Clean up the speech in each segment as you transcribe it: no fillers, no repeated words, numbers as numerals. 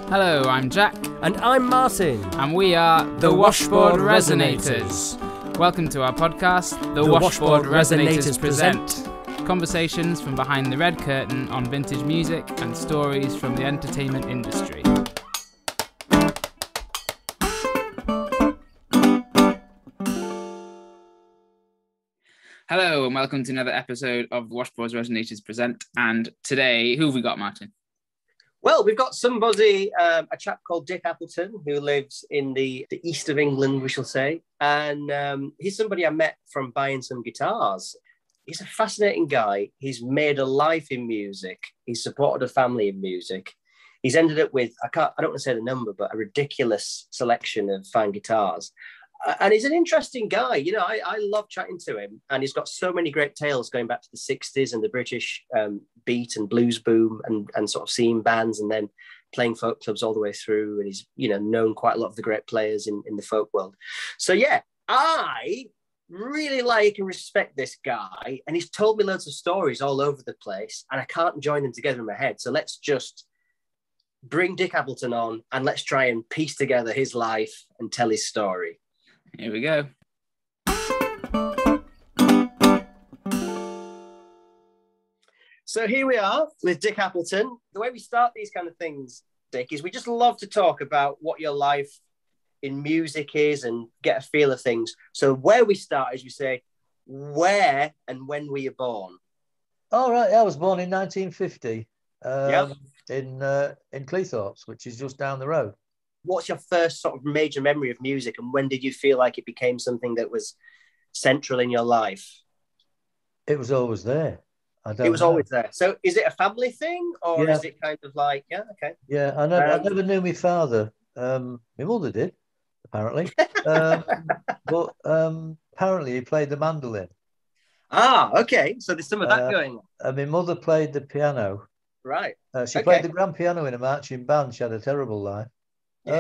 Hello, I'm Jack. And I'm Martin. And we are the Washboard Resonators. Welcome to our podcast, The Washboard Resonators present conversations from behind the red curtain on vintage music and stories from the entertainment industry. Hello and welcome to another episode of Washboard Resonators present. And today, who have we got, Martin? Well, we've got somebody, a chap called Dick Appleton, who lives in the east of England, we shall say. And he's somebody I met from buying some guitars. He's a fascinating guy. He's made a life in music. He's supported a family in music. He's ended up with, I don't want to say the number, but a ridiculous selection of fine guitars. And he's an interesting guy. You know, I love chatting to him. And he's got so many great tales going back to the 60s and the British beat and blues boom and sort of seeing bands and then playing folk clubs all the way through. And he's, you know, known quite a lot of the great players in the folk world. So, yeah, I really like and respect this guy. And he's told me loads of stories all over the place. And I can't join them together in my head. So let's just bring Dick Appleton on and let's try and piece together his life and tell his story. Here we go. So here we are with Dick Appleton. The way we start these kind of things, Dick, is we just love to talk about what your life in music is and get a feel of things. So where we start is we say, where and when were you born? Oh, right. I was born in 1950 in Cleethorpes, which is just down the road. What's your first sort of major memory of music, and when did you feel like it became something that was central in your life? It was always there. It was always there. So is it a family thing, or is it kind of like, yeah, okay. Yeah, I never knew my father. My mother did, apparently. But apparently he played the mandolin. Ah, okay. So there's some of that going on. And my mother played the piano. Right. She played the grand piano in a marching band. She had a terrible life. She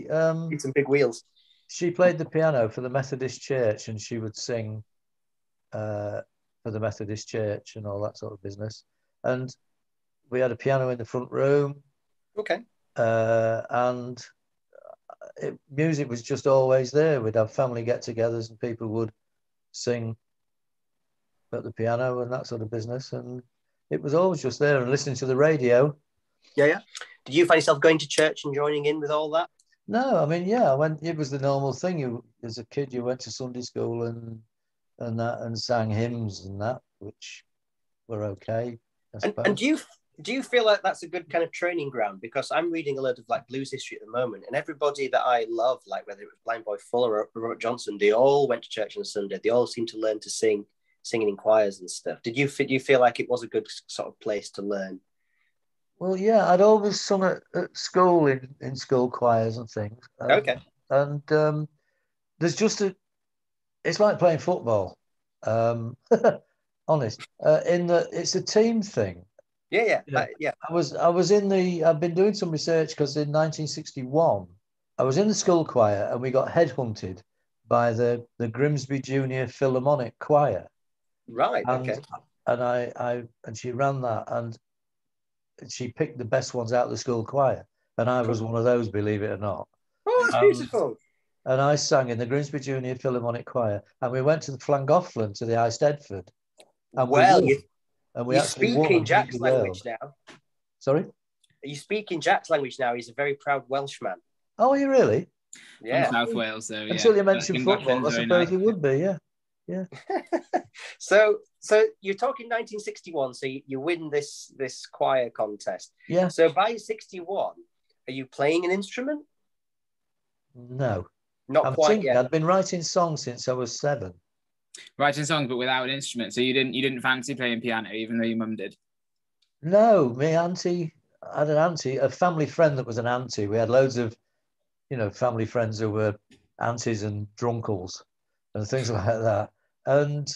need some big wheels. She played the piano for the Methodist Church, and she would sing for the Methodist Church and all that sort of business. And we had a piano in the front room. Okay. And music was just always there. We'd have family get-togethers, and people would sing at the piano and that sort of business. And it was always just there, and listening to the radio. Yeah. Did you find yourself going to church and joining in with all that? No, I mean, I went. It was the normal thing. You, as a kid, you went to Sunday school and that, and sang hymns and that, which were okay. And do you feel like that's a good kind of training ground? Because I'm reading a lot of like blues history at the moment, and everybody that I love, like whether it was Blind Boy Fuller or Robert Johnson, they all went to church on a Sunday. They all seem to learn to singing in choirs and stuff. Did you feel like it was a good sort of place to learn? Well, yeah, I'd always sung at school in school choirs and things. Okay. And there's just it's like playing football. Honest. It's a team thing. Yeah. I've been doing some research because in 1961, I was in the school choir and we got headhunted by the Grimsby Junior Philharmonic Choir. Right. Okay. And she ran that, and she picked the best ones out of the school choir, and I was one of those, believe it or not. Oh, that's beautiful. And I sang in the Grimsby Junior Philharmonic Choir, and we went to the Llangollen to the Eisteddfod. You speak in Jack's language now. Sorry? You speak in Jack's language now. He's a very proud Welshman. Oh, are you really? Yeah. From South Wales, though. Until you mentioned football, I suppose it would be, yeah. So you're talking 1961, so you win this choir contest. Yeah. So by 61, are you playing an instrument? No. Not quite yet. I'd been writing songs since I was 7. Writing songs, but without an instrument. So you didn't fancy playing piano, even though your mum did? No, my auntie, I had an auntie, a family friend that was an auntie. We had loads of, family friends who were aunties and drunkles and things like that. And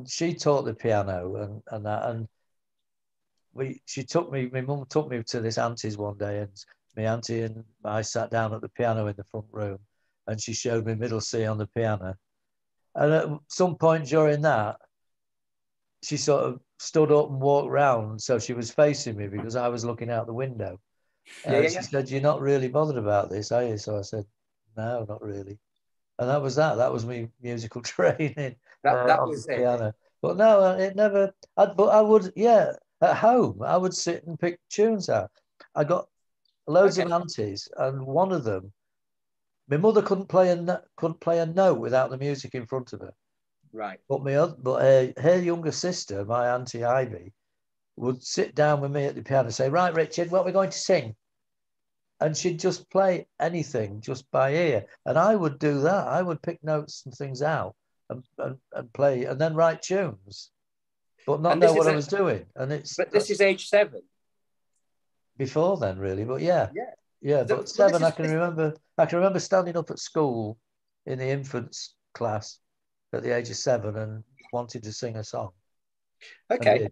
she taught the piano and that. And my mum took me to this auntie's one day, and my auntie and I sat down at the piano in the front room, and she showed me middle C on the piano. And at some point during that, she sort of stood up and walked round, so she was facing me because I was looking out the window. She said, "You're not really bothered about this, are you?" So I said, "No, not really." And that was that. That was me musical training That on was the it. piano. But no, it never. But I would, yeah, at home, I would sit and pick tunes out. I got loads of aunties, and one of them, my mother couldn't play a note without the music in front of her. Right. But her younger sister, my auntie Ivy, would sit down with me at the piano and say, "Right, Richard, what we're going to sing." And she'd just play anything just by ear. And I would do that. I would pick notes and things out and play and then write tunes, but not know what I was doing. And But this is age 7. Before then, really. But yeah. So, but 7, I can remember standing up at school in the infants class at the age of 7 and wanted to sing a song. Okay.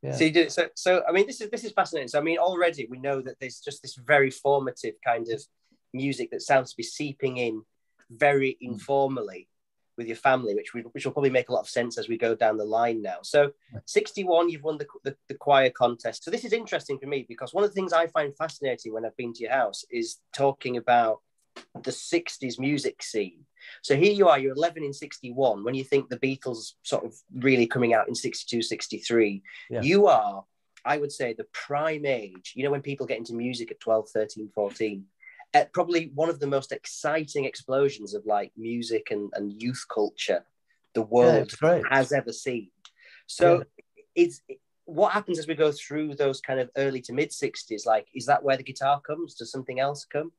Yeah. So you did it. So I mean, this is fascinating. So I mean, already we know that there's just this very formative kind of music that sounds to be seeping in very informally with your family, which will probably make a lot of sense as we go down the line now. So 61, you've won the choir contest. So this is interesting for me because one of the things I find fascinating when I've been to your house is talking about the 60s music scene. So here you are, you're 11 in 61. When you think the Beatles sort of really coming out in 62, 63, you are, I would say, the prime age. You know, when people get into music at 12, 13, 14, at probably one of the most exciting explosions of like music and youth culture the world has ever seen. So what happens as we go through those kind of early to mid 60s? Like, is that where the guitar comes? Does something else come?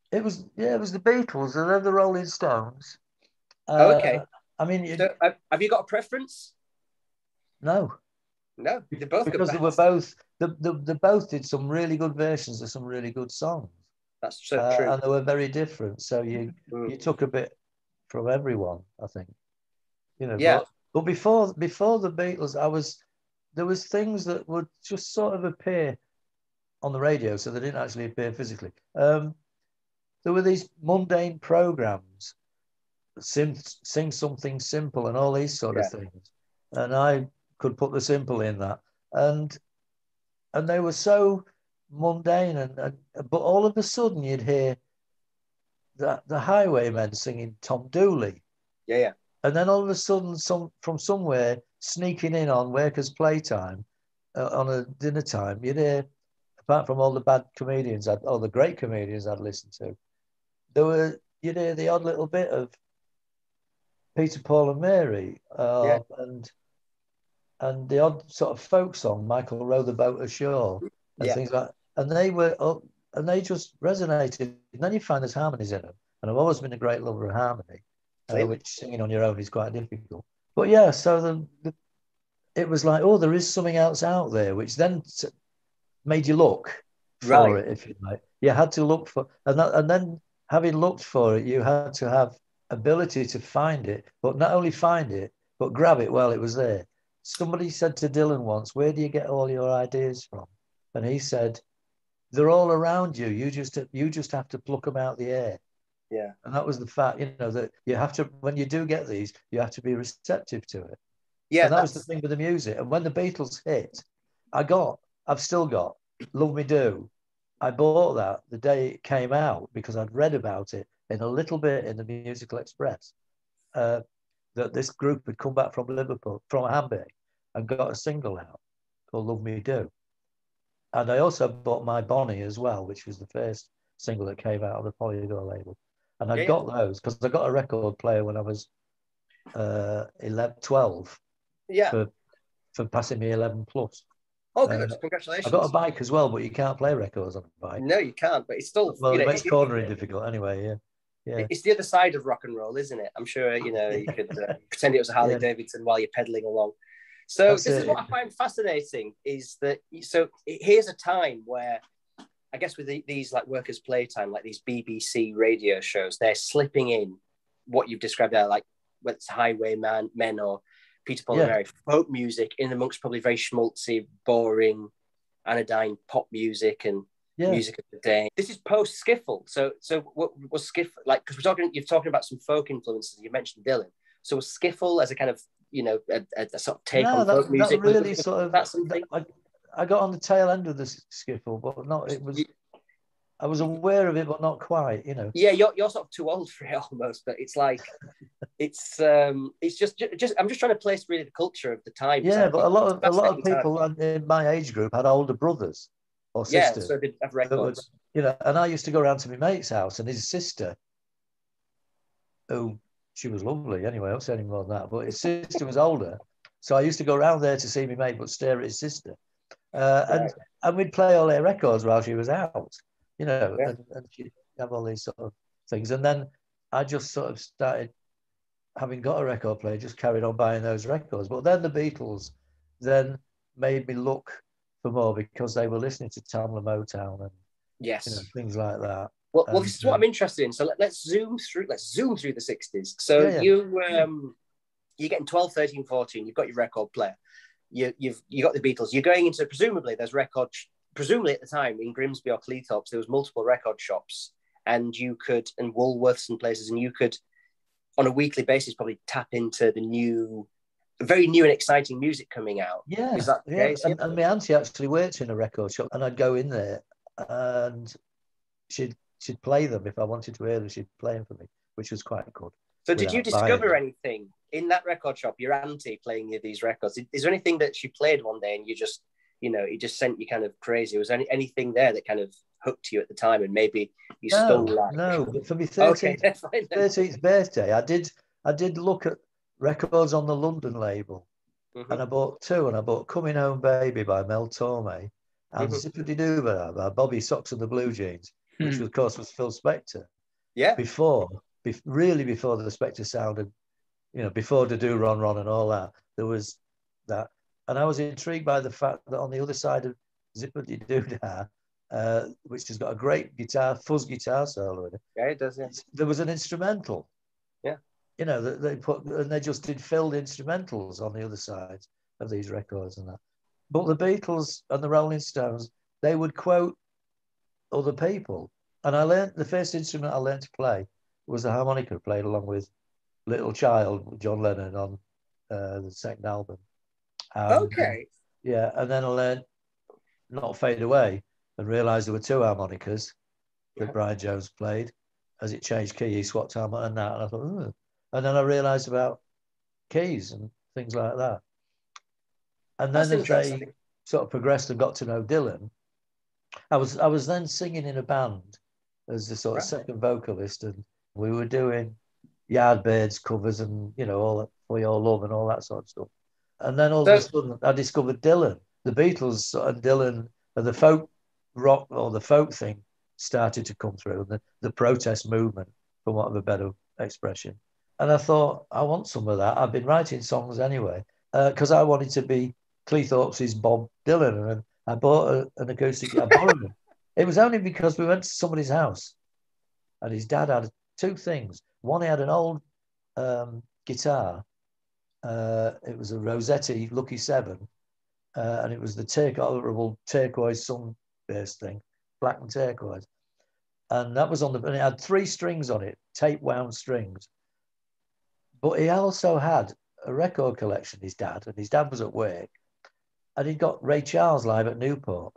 It was the Beatles and then the Rolling Stones. Okay. I mean, so, have you got a preference? No, they both because they were both they both did some really good versions of some really good songs. That's so true, and they were very different. So you took a bit from everyone, I think. You know, but before the Beatles, there was things that would just sort of appear on the radio, so they didn't actually appear physically. There were these mundane programs, sing something simple and all these sort of things. And I could put the simple in that. And they were so mundane. But all of a sudden you'd hear the Highwaymen singing Tom Dooley. Yeah. And then all of a sudden, from somewhere sneaking in on Workers' Playtime on a dinner time, you'd hear, apart from all the bad comedians, all the great comedians I'd listened to, you'd hear the odd little bit of Peter, Paul and Mary, and the odd sort of folk song, Michael Row the Boat Ashore, and things like that. And they just resonated. And then you find there's harmonies in them. And I've always been a great lover of harmony, which singing on your own is quite difficult. But yeah, so it was like, oh, there is something else out there, which then made you look for it, if you like. You had to look for, and then having looked for it, you had to have ability to find it, but not only find it, but grab it while it was there. Somebody said to Dylan once, "Where do you get all your ideas from?" And he said, "They're all around you. You just have to pluck them out the air." Yeah. And that was the fact, that you have to, when you do get these, you have to be receptive to it. Yeah. And that was the thing with the music. And when the Beatles hit, I've still got Love Me Do. I bought that the day it came out because I'd read about it in a little bit in the Musical Express, that this group had come back from Liverpool, from Hamburg, and got a single out called Love Me Do. And I also bought My Bonnie as well, which was the first single that came out on the Polydor label. And I got those because I got a record player when I was 12. Yeah. For passing me 11 plus. Oh, good. Congratulations. I got a bike as well, but you can't play records on a bike. No, you can't, but it's still... Well, it makes cornering difficult anyway, yeah. It's the other side of rock and roll, isn't it? I'm sure, you could pretend it was a Harley Davidson while you're pedaling along. So this is what I find fascinating, is that, so here's a time where, I guess with these like Workers' Playtime, like these BBC radio shows, they're slipping in what you've described there, like whether it's Highwaymen or Peter, Paul and Mary, folk music in amongst probably very schmaltzy, boring, anodyne pop music and music of the day. This is post Skiffle. So what was Skiffle like? Because you're talking about some folk influences. You mentioned Dylan. So was Skiffle as a kind of a sort of take on folk music? That really sort of. That's something. I got on the tail end of the skiffle, but not. It was. I was aware of it, but not quite. You know. Yeah, you're sort of too old for it almost, but it's like it's just I'm just trying to place really the culture of the time. Yeah, but a lot of time. people in my age group had older brothers or sisters. Yeah, so they have records. You know, and I used to go around to my mate's house, and his sister, who she was lovely anyway, I won't say any more than that, but his sister was older. So I used to go around there to see my mate, but stare at his sister. And we'd play all their records while she was out, you know, and she'd have all these sort of things. And then I just sort of started, having got a record player, just carried on buying those records. But then the Beatles then made me look for more because they were listening to Tamla Motown and you know, things like that. Well, this is what I'm interested in. So let's zoom through the 60s. So you're getting 12, 13, 14. You've got your record player. You've got the Beatles. You're going into, presumably there's records. Presumably at the time in Grimsby or Cleethorpes there was multiple record shops, and Woolworths and places, and you could on a weekly basis probably tap into the very new and exciting music coming out. Yeah, is that the case? And my auntie actually worked in a record shop, and I'd go in there and she'd play them if I wanted to hear them. She'd play them for me, which was quite good. So did you discover anything in that record shop, your auntie playing these records? Is there anything that she played one day and you just, you know, it just sent you kind of crazy? Was there anything there that kind of hooked you at the time and maybe you stole like... No, for my 13th birthday, I did look at records on the London label, and I bought two, and I bought Coming Home Baby by Mel Torme and Zippity Doo by Bobby Sox and the Blue Jeans, which of course was Phil Spector. Yeah. Before the Spector sounded, you know, before the Do Ron Ron and all that, there was that. And I was intrigued by the fact that on the other side of Zippity Doo Dah, which has got a great fuzz guitar solo in it. Yeah, it does, yeah. There was an instrumental. Yeah. You know, they just did filled instrumentals on the other side of these records and that. But the Beatles and the Rolling Stones, they would quote other people. And the first instrument I learned to play was the harmonica, played along with Little Child, John Lennon, on the second album. Yeah, and then I learned Not Fade Away and realised there were two harmonicas that Brian Jones played. As it changed key, he swapped harmonica and that, and I thought, ooh. And then I realised about keys and things like that. And then as they sort of progressed and got to know Dylan, I was then singing in a band as the sort of second vocalist, and we were doing Yardbirds covers and, you know, all that For Your Love and all that sort of stuff. And then all of a sudden I discovered Dylan, the Beatles and Dylan, and the folk rock or the folk thing started to come through, and the protest movement, for want of a better expression. And I thought, I want some of that. I've been writing songs anyway, because I wanted to be Cleethorpes' Bob Dylan, and I bought an acoustic. I borrowed it. It was only because we went to somebody's house, and his dad had two things. One, he had an old guitar. It was a Rossetti Lucky 7, and it was the horrible turquoise sun-based thing, black and turquoise. And that was and it had 3 strings on it, tape-wound strings. But he also had a record collection, his dad, and his dad was at work, and he'd got Ray Charles live at Newport.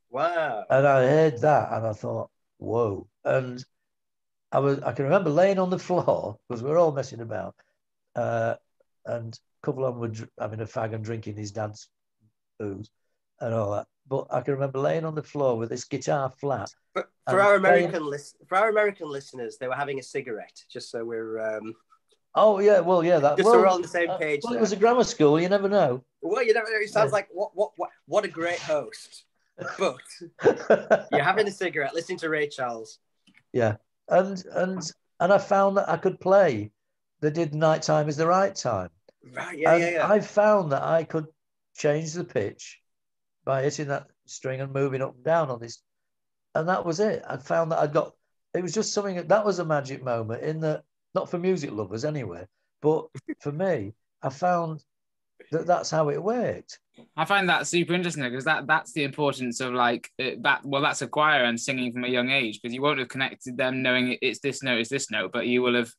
Wow. And I heard that, and I thought, whoa. And I can remember laying on the floor, because we were all messing about, and a couple of them were having a fag and drinking his dad's booze and all that. But I can remember laying on the floor with this guitar flat. For our American listeners, they were having a cigarette, just so we're... Oh, yeah, well, yeah. So we're all on the same page. Well, it was a grammar school, you never know. Well, you never know. It sounds like, what a great host. But you're having a cigarette, listening to Ray Charles. Yeah. And I found that I could play. They did Nighttime is the Right Time. Right, yeah. I found that I could change the pitch by hitting that string and moving up and down on this. And that was it. I found that it was just something, that was a magic moment in that, not for music lovers anyway, but for me, I found that that's how it worked. I find that super interesting because that's the importance of that's a choir and singing from a young age, because you won't have connected them knowing it's this note, but you will have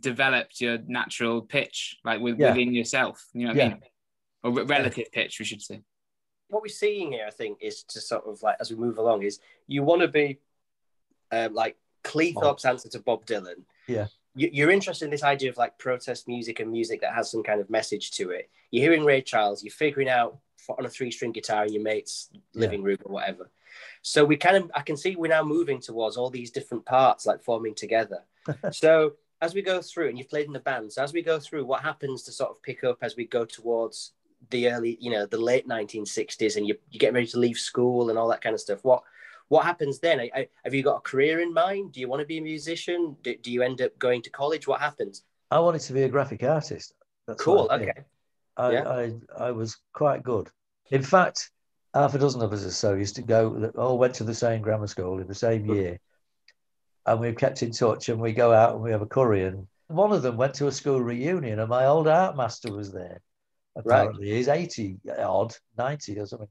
developed your natural pitch within yourself. You know what I mean? Or relative pitch, we should say. what we're seeing here, I think, is to sort of like, as we move along, is you want to be like Cleethorpes' answer to Bob Dylan. Yeah. You're interested in this idea of like protest music and music that has some kind of message to it. You're hearing Ray Charles, you're figuring out on a 3-string guitar in your mate's living room or whatever. So I can see we're now moving towards all these different parts like forming together. So as we go through, and you've played in the band, so as we go through, what happens to sort of pick up as we go towards the early, the late 1960s, and you get ready to leave school and all that kind of stuff? What happens then? Have you got a career in mind? Do you want to be a musician? Do you end up going to college? What happens? I wanted to be a graphic artist. That's cool. Okay. I was quite good. In fact, half a dozen of us or so used to go, all went to the same grammar school in the same year. And we've kept in touch, and we go out and we have a curry. And one of them went to a school reunion, and my old art master was there. Apparently, he's 80 odd, 90 or something.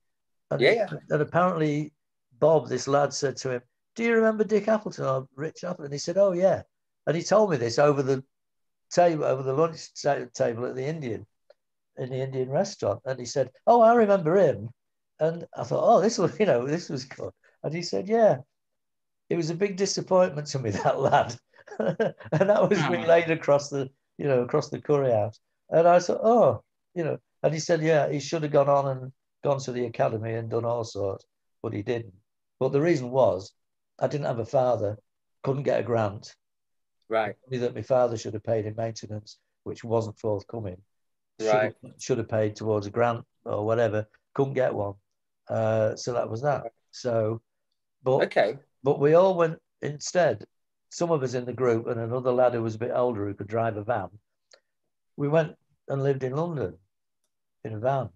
And and apparently, Bob, this lad, said to him, "Do you remember Dick Appleton or Rich Appleton?" And he said, "Oh yeah." And he told me this over the table, over the lunch table at in the Indian restaurant. And he said, "Oh, I remember him." And I thought, "Oh, this was good." And he said, "Yeah, it was a big disappointment to me, that lad." And that was relayed across the curry house. And I thought, "Oh, and he said, yeah, he should have gone to the academy and done all sorts, but he didn't." But the reason was, I didn't have a father, couldn't get a grant. Right. That my father should have paid in maintenance, which wasn't forthcoming. Right. Should have paid towards a grant or whatever, couldn't get one. So that was that. So, but we all went instead. Some of us in the group and another lad who was a bit older who could drive a van. We went and lived in London in a van.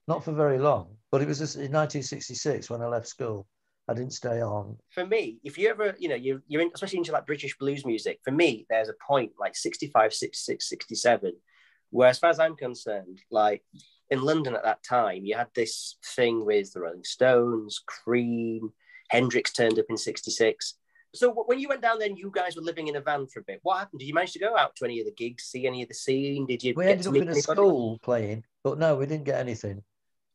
Not for very long, but it was just in 1966 when I left school. I didn't stay on. For me, if you ever, you're in, especially into like British blues music, for me, there's a point like 65, 66, 67, where as far as I'm concerned, like in London at that time, you had this thing with the Rolling Stones, Cream, Hendrix turned up in 66. So when you went down there and you guys were living in a van for a bit, what happened? Did you manage to go out to any of the gigs, see any of the scene? Did you? We ended up in a school playing, but no, we didn't get anything.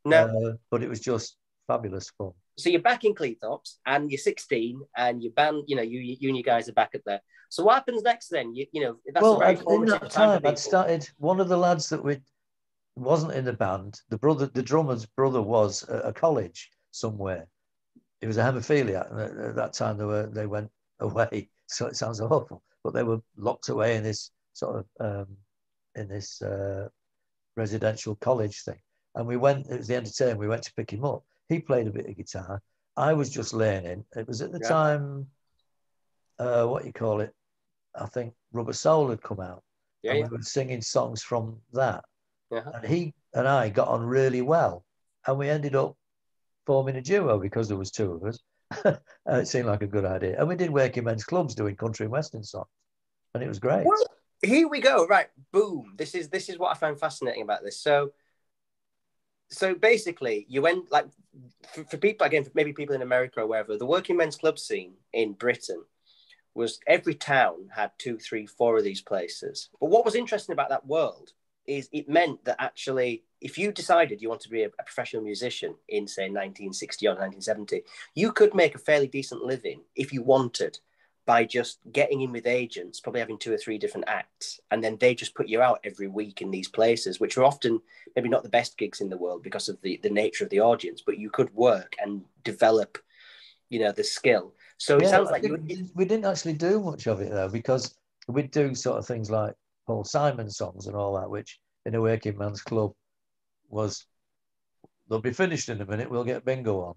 No. But it was just fabulous fun. So you're back in Cleethorpes and you're 16 and your band, you and you guys are back at there. So what happens next then? That's a very formative time. I'd started, one of the lads that wasn't in the band, the drummer's brother was at a college somewhere. It was a haemophiliac, and at that time they went away. So it sounds awful, but they were locked away in this sort of residential college thing. And it was the end of term, we went to pick him up. He played a bit of guitar. I was just learning. It was at the time, what you call it, I think Rubber Soul had come out. Yeah, and we were singing songs from that. Uh-huh. And he and I got on really well. And we ended up forming a duo because there was two of us. It seemed like a good idea. And we did working men's clubs doing country and western songs. And it was great. Well, here we go. Right. Boom. This is what I find fascinating about this. So basically, you went like for people, again, maybe people in America or wherever, the working men's club scene in Britain was every town had 2, 3, 4 of these places. But what was interesting about that world is it meant that actually, if you decided you wanted to be a professional musician in, say, 1960 or 1970, you could make a fairly decent living if you wanted by just getting in with agents, probably having 2 or 3 different acts, and then they just put you out every week in these places, which are often maybe not the best gigs in the world because of the nature of the audience, but you could work and develop, the skill. So it sounds like we didn't actually do much of it though, because we'd do sort of things like Paul Simon songs and all that, which in a working man's club was, they'll be finished in a minute, we'll get bingo on.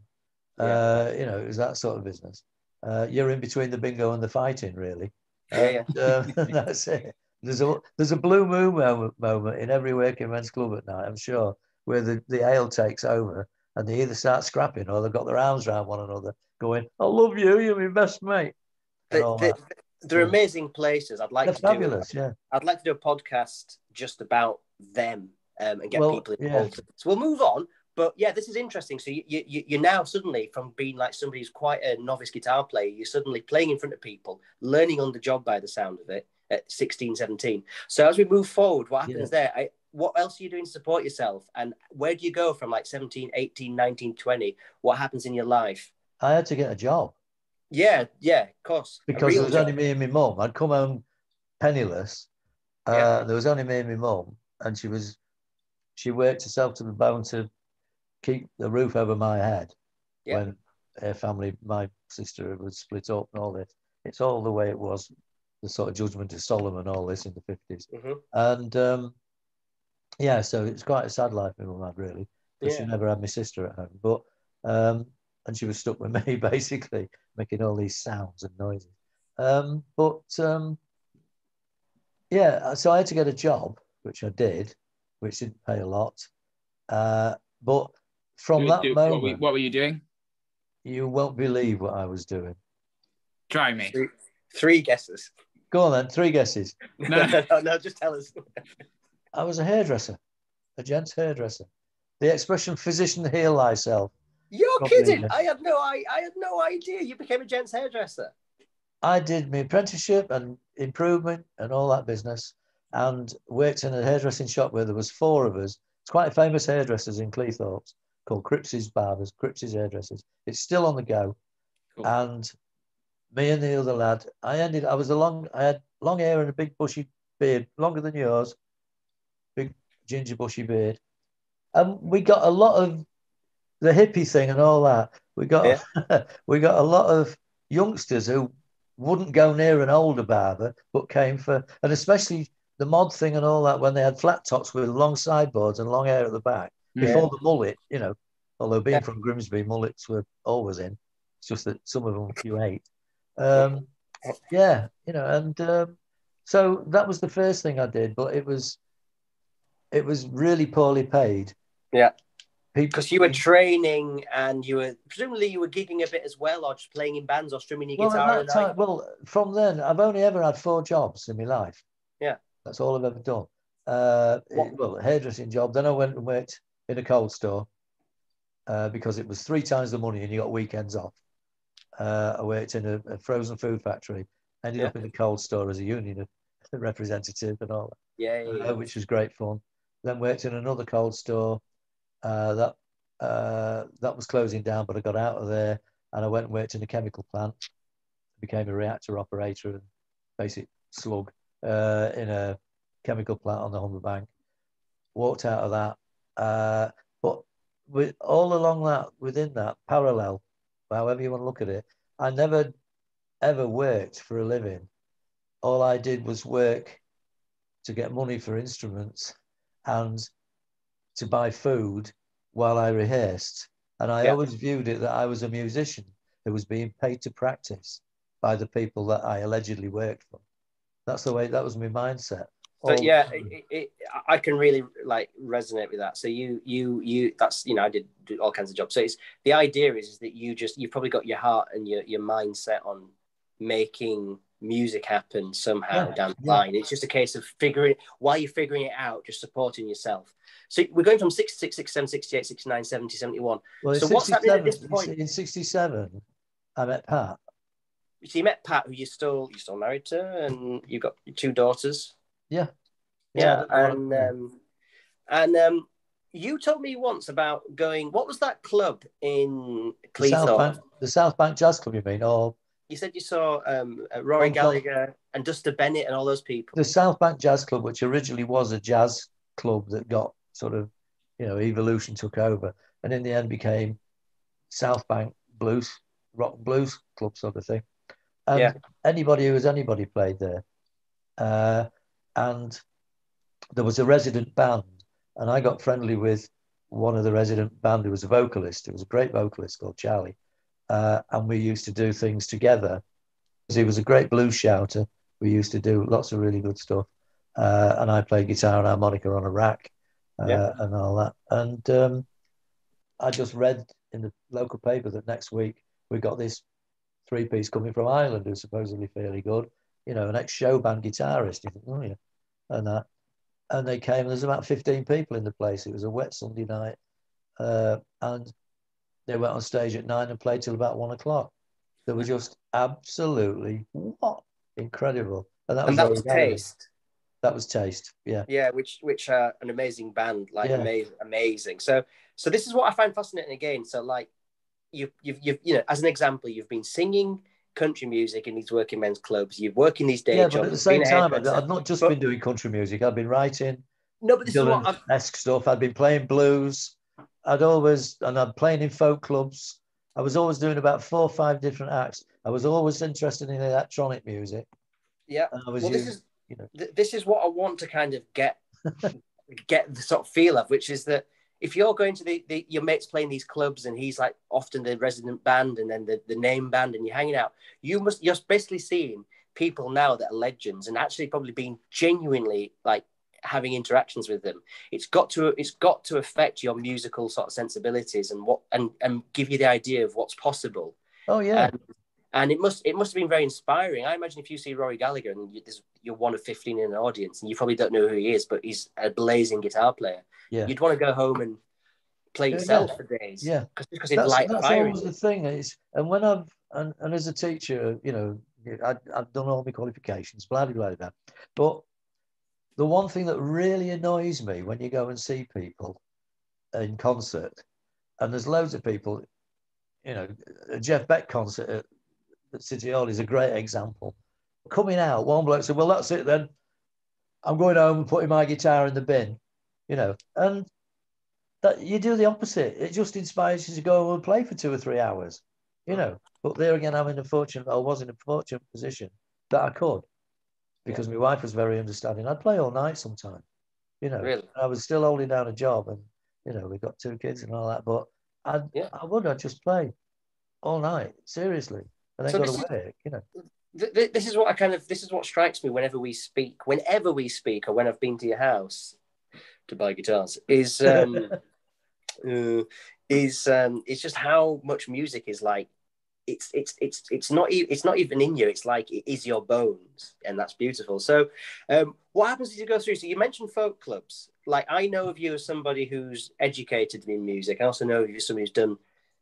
It was that sort of business. You're in between the bingo and the fighting, really. That's it. There's a blue moon moment in every working men's club at night, I'm sure, where the ale takes over and they either start scrapping or they've got their arms around one another, going, "I love you, you're my best mate." They're amazing places. I'd like to do a podcast just about them and get people involved. So we'll move on. But yeah, this is interesting. So you're now suddenly, from being like somebody who's quite a novice guitar player, you're suddenly playing in front of people, learning on the job by the sound of it at 16, 17. So as we move forward, what happens there? what else are you doing to support yourself? And where do you go from like 17, 18, 19, 20? What happens in your life? I had to get a job. Yeah, of course. Because there was only me and my mum. I'd come home penniless. There was only me and my mum, and she worked herself to the bone to keep the roof over my head when her family, my sister, was split up and all this. It's all the way it was, the sort of Judgment of Solomon, all this in the 50s. And yeah, so it's quite a sad life my mum had, really, because she never had my sister at home. But and she was stuck with me, basically, making all these sounds and noises. Yeah, so I had to get a job, which I did, which didn't pay a lot. But from that moment... What were you doing? You won't believe what I was doing. Try me. Three guesses. Go on then, 3 guesses. No, just tell us. I was a hairdresser, a gents hairdresser. The expression "physician heal thyself." You're kidding! I had no idea you became a gents hairdresser. I did my apprenticeship and improvement and all that business, and worked in a hairdressing shop where there was 4 of us. It's quite famous hairdressers in Cleethorpes called Cripps' Barbers, Cripps' Hairdressers. It's still on the go. Cool. And me and the other lad, I had long hair and a big bushy beard, longer than yours, big ginger bushy beard. And we got a lot of the hippie thing and all that. We got we got a lot of youngsters who wouldn't go near an older barber, but came for, and especially the mod thing and all that, when they had flat tops with long sideboards and long hair at the back, before the mullet, you know, although being from Grimsby, mullets were always in. It's just that some of them you hate. Yeah, you know, and so that was the first thing I did, but it was really poorly paid. Yeah. Because you were training and you were presumably gigging a bit as well, or just playing in bands or strumming your guitar. At that time, well, from then I've only ever had 4 jobs in my life. Yeah. That's all I've ever done. A hairdressing job. Then I went and worked in a cold store because it was 3 times the money and you got weekends off. I worked in a frozen food factory, ended up in the cold store as a union representative and all that, which was great fun. Then worked in another cold store that was closing down, but I got out of there and I went and worked in a chemical plant, became a reactor operator and basic slug in a chemical plant on the Humber Bank. Walked out of that, but all along that, within that, parallel, however you want to look at it, I never ever worked for a living. All I did was work to get money for instruments and to buy food while I rehearsed. And I always viewed it that I was a musician who was being paid to practice by the people that I allegedly worked for. That's the way, that was my mindset. But I can really like resonate with that. So you that's, you know, I did all kinds of jobs. So it's, the idea is that you've probably got your heart and your mindset on making music happen somehow down the line. It's just a case of while you're figuring it out, just supporting yourself. So we're going from 66, 67, 68, 69, 70, 71. Well, so what's happening at this point? In 67, I met Pat. So you met Pat, who you're still married to, and you've got 2 daughters. Yeah. And you told me once about going, what was that club in Cleethorpes? The South Bank Jazz Club, you mean? Or you said you saw Rory Gallagher and Duster Bennett and all those people. The South Bank Jazz Club, which originally was a jazz club that got sort of, you know, evolution took over, and in the end became South Bank Blues, Rock Blues Club sort of thing. And anybody played there. And there was a resident band, and I got friendly with one of the resident band who was a vocalist. It was a great vocalist called Charlie. And we used to do things together. He was a great blues shouter. We used to do lots of really good stuff. And I played guitar and harmonica on a rack and all that. And I just read in the local paper that next week we got this 3-piece coming from Ireland who's supposedly fairly good, you know, an ex-show band guitarist. You think, oh yeah. And they came, and there's about 15 people in the place. It was a wet Sunday night. And they went on stage at 9 and played till about 1 o'clock. They were just absolutely incredible. And that was Taste. That was Taste. Yeah. Yeah, which are an amazing band, like Yeah. amazing. So this is what I find fascinating again. So like you've as an example, you've been singing country music in these working men's clubs. You're working these day Yeah, jobs. but at the same being a time, hairdresser. I've not just But been doing country music. I've been writing, no, but this is doing what esque stuff. I'd been playing blues. I'm playing in folk clubs. I was always doing about 4 or 5 different acts. I was always interested in electronic music. yeah. And I was Well, this is what I want to kind of get the sort of feel of, which is that if you're going to your mate's playing these clubs and he's like often the resident band and then the name band and you're hanging out, you're basically seeing people now that are legends and actually probably being genuinely like having interactions with them. It's got to affect your musical sort of sensibilities and give you the idea of what's possible. Oh yeah. And it must have been very inspiring. I imagine if you see Rory Gallagher and you're one of 15 in an audience and you probably don't know who he is, but he's a blazing guitar player. Yeah. You'd want to go home and play yourself for days. Yeah. Because it's light that's fire. always the thing. And when and as a teacher, I've done all my qualifications, blah, blah, blah. But the one thing that really annoys me when you go and see people in concert, and there's loads of people, a Jeff Beck concert at City Hall is a great example. Coming out, one bloke said, well, that's it then. I'm going home and putting my guitar in the bin, and that you do the opposite. It just inspires you to go and play for 2 or 3 hours, But there again, I was in a fortunate position that I could, because my wife was very understanding. I'd play all night sometimes, Really? I was still holding down a job and, we've got 2 kids and all that, but I'd just play all night, seriously. And then go to work, This is what strikes me whenever we speak, or when I've been to your house to buy guitars, is it's just how much music is like. It's not even in you. It's like it is your bones, and that's beautiful. So, what happens as you go through? So you mentioned folk clubs. Like I know of you as somebody who's educated in music. I also know of you as somebody who's done.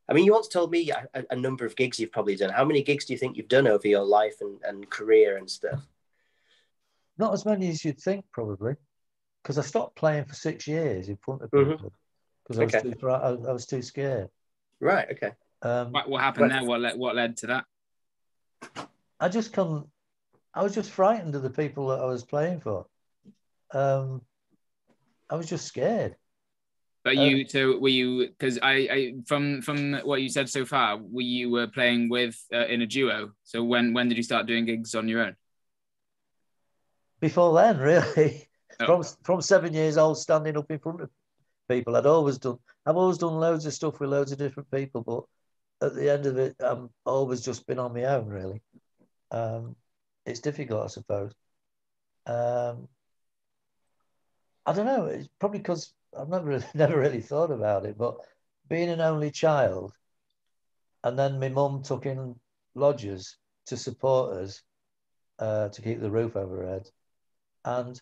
I mean, you once told me a number of gigs you've probably done. How many gigs do you think you've done over your life and career and stuff? Not as many as you'd think, probably, because I stopped playing for 6 years in front of people because I was too scared. Right. Okay. What happened there? What led to that? I was just frightened of the people that I was playing for. I was just scared. But were you, because I from what you said so far, you were playing with in a duo. So when did you start doing gigs on your own? Before then, really. From 7 years old, standing up in front of people. I've always done loads of stuff with loads of different people, but at the end of it, I've always just been on my own, really. It's difficult, I suppose. I don't know. It's probably because I've never really thought about it, but being an only child, and then my mum took in lodgers to support us, to keep the roof over her head, and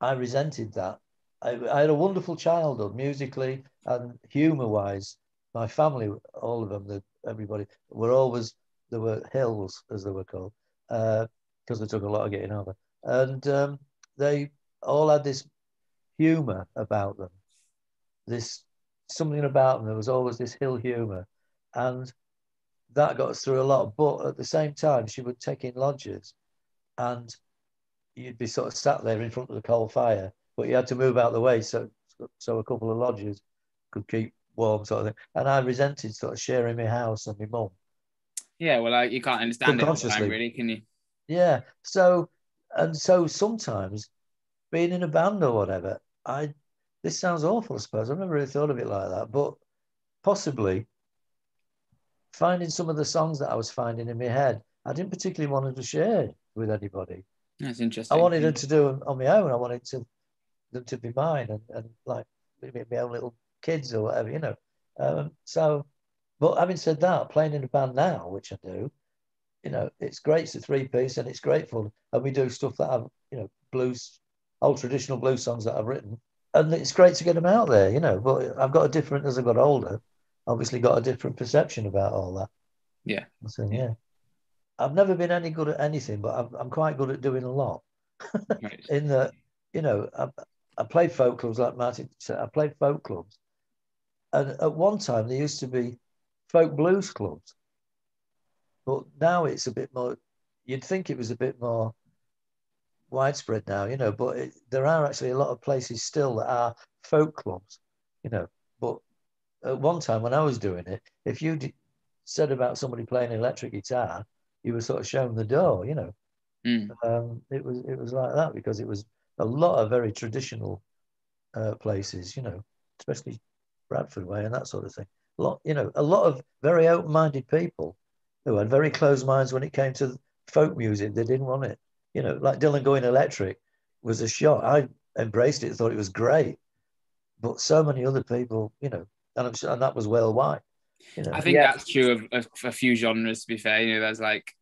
I resented that. I had a wonderful childhood, musically and humour-wise. My family, all of them, everybody, there were hills, as they were called, because they took a lot of getting over. And they all had this humour about them. Something about them, there was always this hill humour. And that got us through a lot. But at the same time, she would take in lodgers and you'd be sort of sat there in front of the coal fire, but you had to move out of the way so a couple of lodgers could keep warm, sort of thing. And I resented sort of sharing my house and my mum. Yeah, well, you can't understand it all the time, really, can you? Yeah. So sometimes being in a band or whatever, this sounds awful, I suppose. I've never really thought of it like that, but possibly finding some of the songs that I was finding in my head, I didn't particularly want to share with anybody. That's interesting. I wanted them to do them on my own. I wanted them to be mine and like my own little kids or whatever, but having said that, playing in a band now, which I do, it's great. It's a 3-piece and it's great fun. And we do stuff that I've, blues, old traditional blues songs that I've written. And it's great to get them out there, but I've got as I got older, obviously got a different perception about all that. Yeah. So, yeah. I've never been any good at anything, but I'm quite good at doing a lot. Right. In that you know, I played folk clubs like Martin said. I played folk clubs, and at one time there used to be folk blues clubs, but now it's a bit more. You'd think it was a bit more widespread now, you know, but there are actually a lot of places still that are folk clubs, you know. But at one time when I was doing it, if you said about somebody playing electric guitar, you were sort of shown the door, you know. It was like that because it was a lot of very traditional places, you know, especially Bradford way and that sort of thing. A lot of very open-minded people who had very closed minds when it came to folk music. They didn't want it, you know, like Dylan going electric was a shock. I embraced it, thought it was great, but so many other people, you know, and that was worldwide. You know? I think that's true of a few genres. To be fair, you know, there's like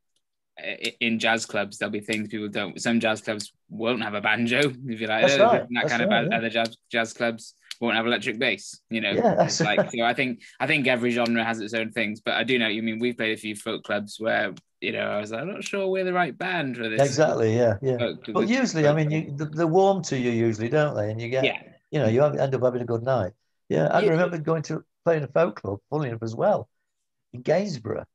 in jazz clubs there'll be things people don't. Some jazz clubs won't have a banjo, if you like. That's right. That kind of other jazz clubs won't have electric bass. You know, that's like right. So I think every genre has its own things. But I do know what you mean. We've played a few folk clubs where, you know, I was like, I'm not sure we're the right band for this. Exactly. Yeah. But usually, I mean, they're warm to you usually, don't they? And you get, you know, you end up having a good night. Yeah, I remember going to playing a folk club, funny enough as well, in Gainsborough,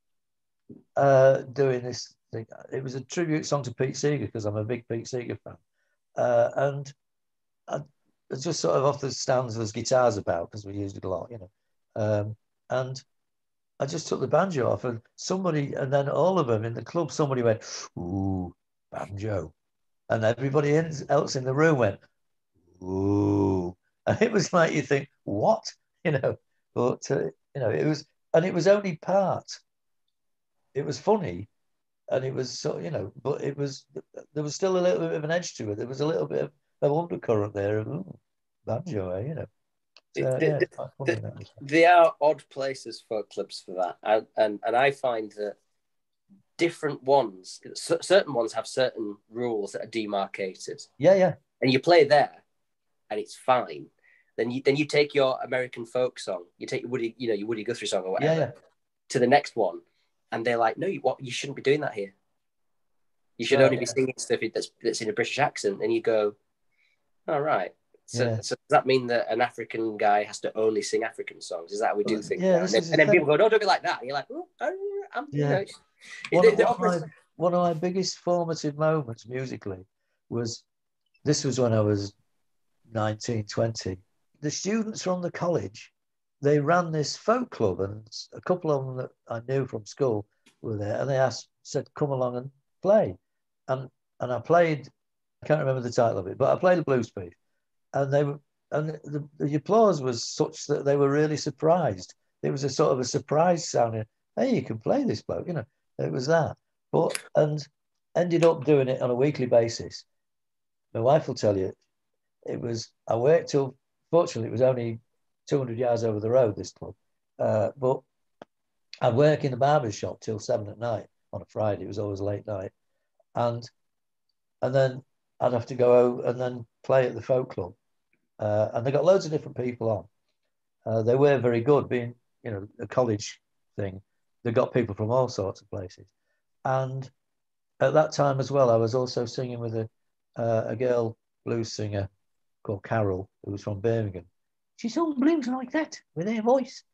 doing this thing. It was a tribute song to Pete Seeger because I'm a big Pete Seeger fan, and I just sort of off the stands there's guitars about because we used it a lot, you know, and I just took the banjo off and then all of them in the club, somebody went, "Ooh, banjo," and everybody else in the room went, "Ooh," and it was like you think, what, you know, but you know, it was only part. It was funny, and it was so, you know, but there was still a little bit of an edge to it. There was a little bit of undercurrent there of banjo, you know. They are odd places for clubs for that, and I find that different ones, certain ones have certain rules that are demarcated. Yeah. And you play there, and it's fine. Then you take your American folk song, you take your Woody Guthrie song or whatever, to the next one, and they're like, no, you shouldn't be doing that here. You should only be singing stuff that's in a British accent. And you go, all right. So does that mean that an African guy has to only sing African songs? Is that how we do things? Yeah, and then people go, no, don't be like that. And you're like, one of my biggest formative moments musically was when I was 19, 20. The students from the college, they ran this folk club, and a couple of them that I knew from school were there, and they said, come along and play. And I played, I can't remember the title of it, but I played a blues piece. And the applause was such that they were really surprised. It was a sort of a surprise sounding, hey, you can play this bloke, you know, it was that. And ended up doing it on a weekly basis. My wife will tell you, I worked till, fortunately, it was only 200 yards over the road, this club. But I'd work in the barber's shop till 7 at night on a Friday. It was always a late night. And then I'd have to go and then play at the folk club. And they got loads of different people on. They were very good, being, you know, a college thing. They got people from all sorts of places. And at that time as well, I was also singing with a girl blues singer called Carol, who was from Birmingham. She sung blues like that with her voice.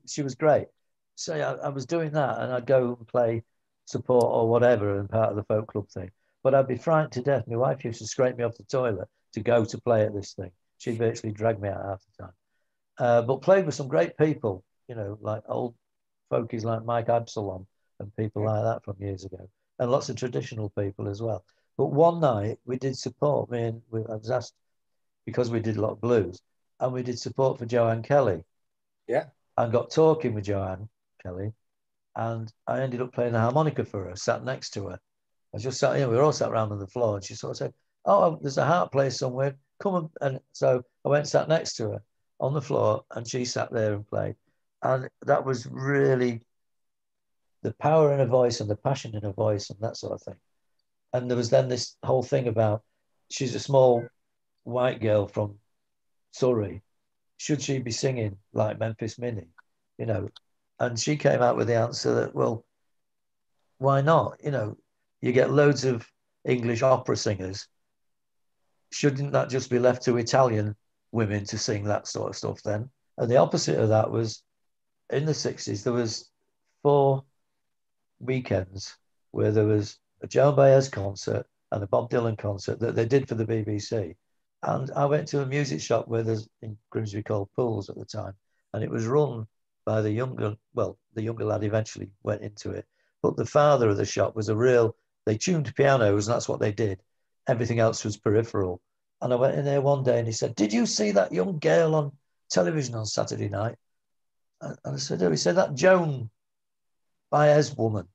She was great. So I was doing that, and I'd go and play support or whatever and part of the folk club thing. But I'd be frightened to death. My wife used to scrape me off the toilet to go to play at this thing. She'd virtually drag me out half the time. But played with some great people, you know, like old folkies like Mike Absalom and people like that from years ago, and lots of traditional people as well. But one night we did support, I was asked, because we did a lot of blues, and we did support for Joanne Kelly. Yeah. And got talking with Joanne Kelly, and I ended up playing the harmonica for her, sat next to her. I just sat, you know, we were all sat around on the floor, and she sort of said, oh, there's a harp place somewhere, come and so I went and sat next to her on the floor, and she sat there and played. And that was really the power in her voice and the passion in her voice and that sort of thing. And there was then this whole thing about, she's a small white girl from Surrey. Should she be singing like Memphis Minnie, you know? And she came out with the answer that, well, why not? You know, you get loads of English opera singers shouldn't that just be left to Italian women to sing that sort of stuff then? And the opposite of that was in the 60s, there was 4 weekends where there was a Joan Baez concert and a Bob Dylan concert that they did for the BBC. And I went to a music shop where there's in Grimsby called Pools at the time, and it was run by the younger lad eventually went into it. But the father of the shop was they tuned pianos, and that's what they did. Everything else was peripheral. And I went in there one day and he said, "Did you see that young girl on television on Saturday night?" And I said, "Oh," he said, "that Joan Baez woman."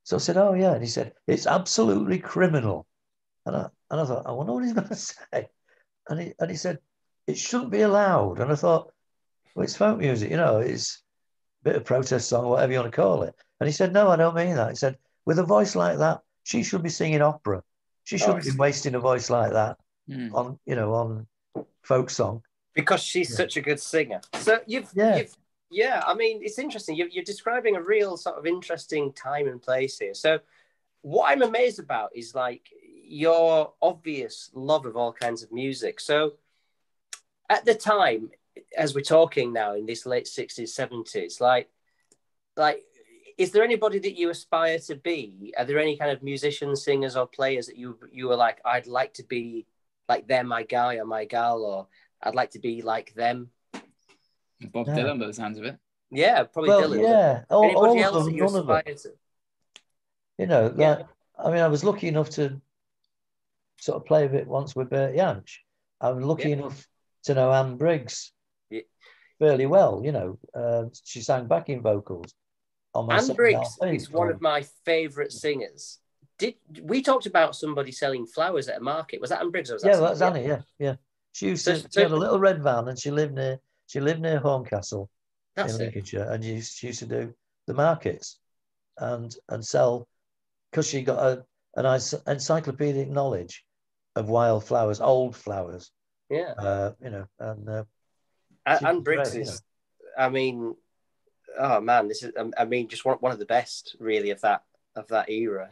So I said, "Oh, yeah." And he said, "It's absolutely criminal." And I thought, I wonder what he's going to say. And he said, "It shouldn't be allowed." And I thought, well, it's folk music, it's a bit of protest song, whatever you want to call it. And he said, "No, I don't mean that." He said, "With a voice like that, she should be singing opera. She shouldn't be wasting a voice like that on folk song." Because she's such a good singer. So I mean, it's interesting. You're describing a real sort of interesting time and place here. So what I'm amazed about is like your obvious love of all kinds of music. So at the time, as we're talking now in this late 60s, 70s, like, is there anybody that you aspire to be? Are there any kind of musicians, singers, or players that you were like, I'd like to be like them, my guy or my gal, or I'd like to be like them? Bob Dylan, by the sounds of it. Yeah, probably Dylan. Yeah, anybody all else of that them, you aspire to? I mean, I was lucky enough to sort of play a bit once with Bert Jansch. I was lucky enough to know Annie Briggs fairly well. She sang backing vocals on my Annie Briggs is one of my favourite singers. We talked about somebody selling flowers at a market? Was that Annie Briggs? Or was that that's Annie. Yeah. She used to she had a little red van, and she lived near Horncastle in Lincolnshire, and she used to do the markets and sell, because she got an encyclopedic knowledge of wild flowers, old flowers. Yeah. And Annie Briggs is, I mean, oh man, this is, I mean, just one of the best really of that era,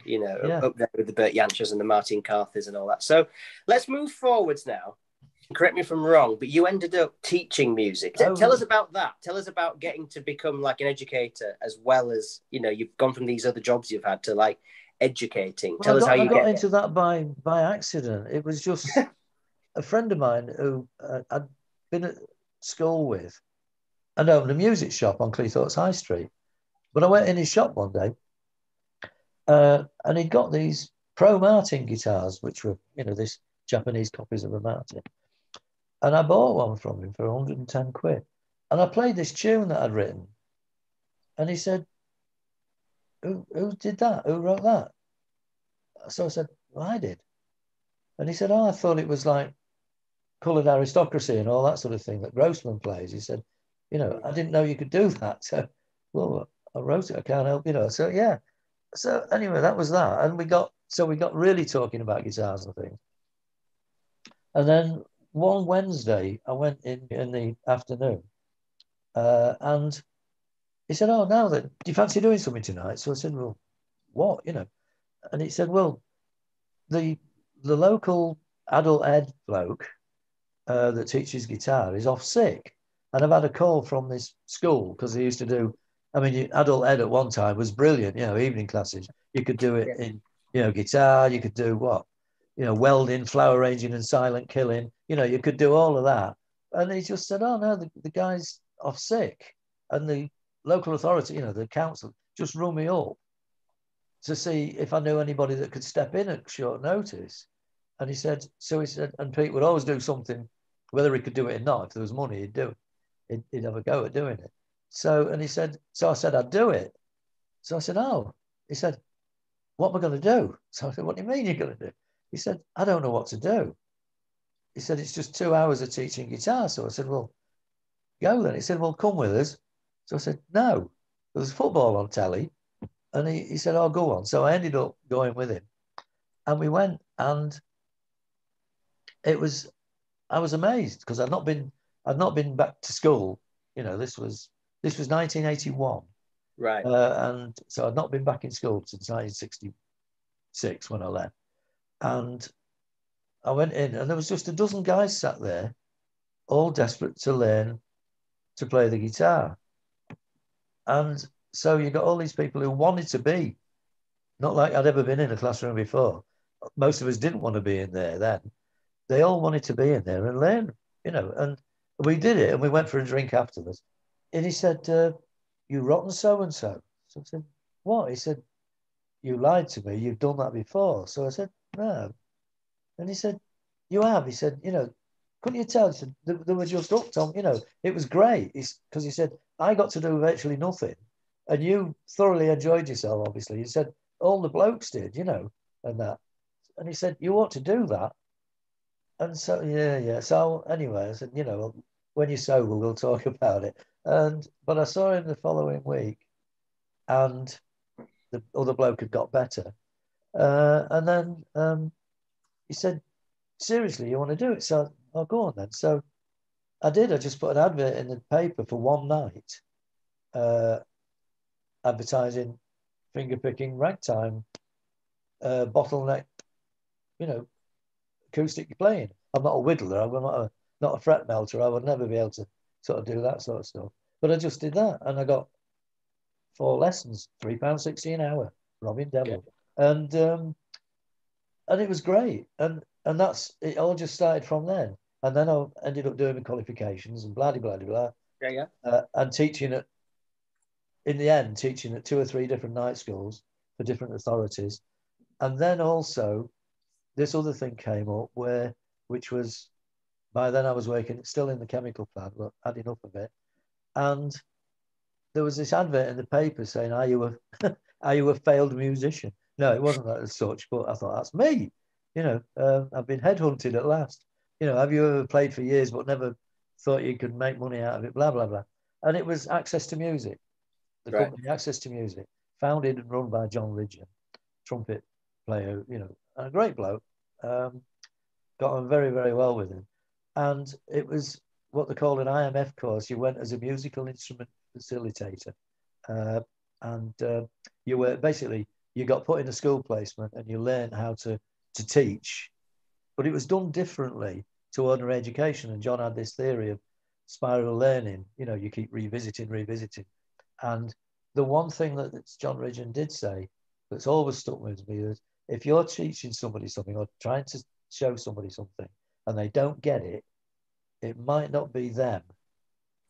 up there with the Bert Jansch's and the Martin Carthys and all that. So let's move forwards now. Correct me if I'm wrong, but you ended up teaching music. Tell us about that. Tell us about getting to become like an educator, as well as, you've gone from these other jobs you've had to like educating. Tell us how you got into that by accident. It was just a friend of mine who I'd been at school with and owned a music shop on Cleethorpes High Street. But I went in his shop one day and he'd got these Pro Martin guitars, which were, this Japanese copies of a Martin. And I bought one from him for 110 quid. And I played this tune that I'd written. And he said, who did that? Who wrote that? So I said, well, I did. And he said, I thought it was like Coloured Aristocracy and all that sort of thing that Grossman plays. He said, I didn't know you could do that. So, well, I wrote it. I can't help, So, yeah. So anyway, that was that. And we got really talking about guitars and things. And then one Wednesday, I went in the afternoon and he said, oh, now then, do you fancy doing something tonight? So I said, well, what, And he said, well, the local adult ed bloke that teaches guitar is off sick. And I've had a call from this school because they used to do, adult ed at one time was brilliant, evening classes. You could do it in, guitar, you could do what? Welding, flower arranging and silent killing. You could do all of that. And he just said, oh, no, the guy's off sick. And the local authority, the council, just rung me up to see if I knew anybody that could step in at short notice. And he said, and Pete would always do something, whether he could do it or not. If there was money, he'd do it. He'd have a go at doing it. So I said, I'd do it. So I said, oh. He said, what am I going to do? So I said, what do you mean you're going to do? He said, I don't know what to do. He said, it's just 2 hours of teaching guitar. So I said, well, go then. He said, well, come with us. So I said, no, there's football on telly. And he said, oh, go on. So I ended up going with him. And we went, and I was amazed because I'd not been back to school. This was 1981. Right. And so I'd not been back in school since 1966 when I left. And I went in and there was just a dozen guys sat there, all desperate to learn to play the guitar. And so you got all these people who wanted to be, not like I'd ever been in a classroom before. Most of us didn't want to be in there then. They all wanted to be in there and learn, and we did it and we went for a drink afterwards. And he said, you rotten so-and-so. So I said, what? He said, you lied to me. You've done that before. So I said, no. And he said, you have. He said, couldn't you tell? He said, they were just hooked on, it was great. Because he said, I got to do virtually nothing. And you thoroughly enjoyed yourself, obviously. He said, all the blokes did, and that. And he said, you ought to do that. And so, yeah. So anyway, I said, when you're sober, we'll talk about it. But I saw him the following week and the other bloke had got better. And then he said, seriously, you want to do it? So I'll go on then. So I did. I just put an advert in the paper for one night, advertising fingerpicking ragtime, bottleneck, acoustic playing. I'm not a whittler. I'm not a fret melter. I would never be able to sort of do that sort of stuff. But I just did that, and I got 4 lessons, £3.60 an hour, Robin Devil, and it was great. And that's it. All just started from then. And then I ended up doing my qualifications and blah blah blah. And teaching in the end, teaching at 2 or 3 different night schools for different authorities. And then also this other thing came up which was, by then I was working still in the chemical plant, but had enough of it. And there was this advert in the paper saying, are you a failed musician? No, it wasn't that as such, but I thought, that's me. I've been headhunted at last. Have you ever played for years but never thought you could make money out of it? Blah, blah, blah. And it was Access to Music, the company Access to Music, founded and run by John Ridgeon, trumpet player, a great bloke. Got on very, very well with him. And it was what they call an IMF course. You went as a musical instrument facilitator. You were basically, you got put in a school placement and you learned how to teach. But it was done differently to ordinary education. And John had this theory of spiral learning. You keep revisiting. And the one thing that John Ridgeon did say that's always stuck with me is, if you're teaching somebody something or trying to show somebody something and they don't get it, it might not be them.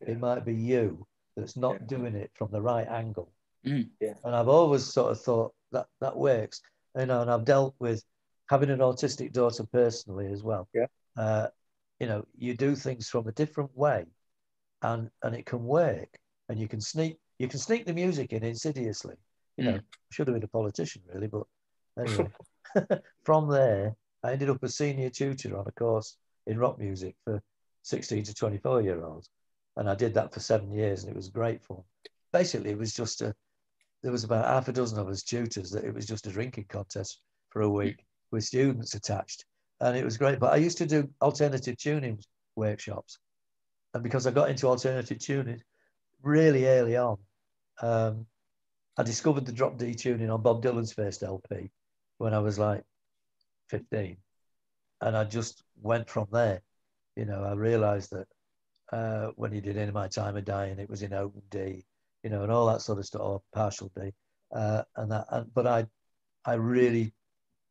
It might be you that's not doing it from the right angle. And I've always sort of thought that works. And I've dealt with having an autistic daughter personally as well. You do things from a different way and it can work. And you can sneak the music in insidiously. I should have been a politician really, but anyway. From there, I ended up a senior tutor on a course in rock music for 16 to 24-year-olds. And I did that for 7 years and it was great fun. Basically, it was just there was about half a dozen of us tutors that it was just a drinking contest for a week with students attached. And it was great. But I used to do alternative tuning workshops. And because I got into alternative tuning really early on, I discovered the drop D tuning on Bob Dylan's first LP when I was like 15. And I just went from there. I realized that when he did In My Time of Dying, it was in open D, and all that sort of stuff, or partial D. But I really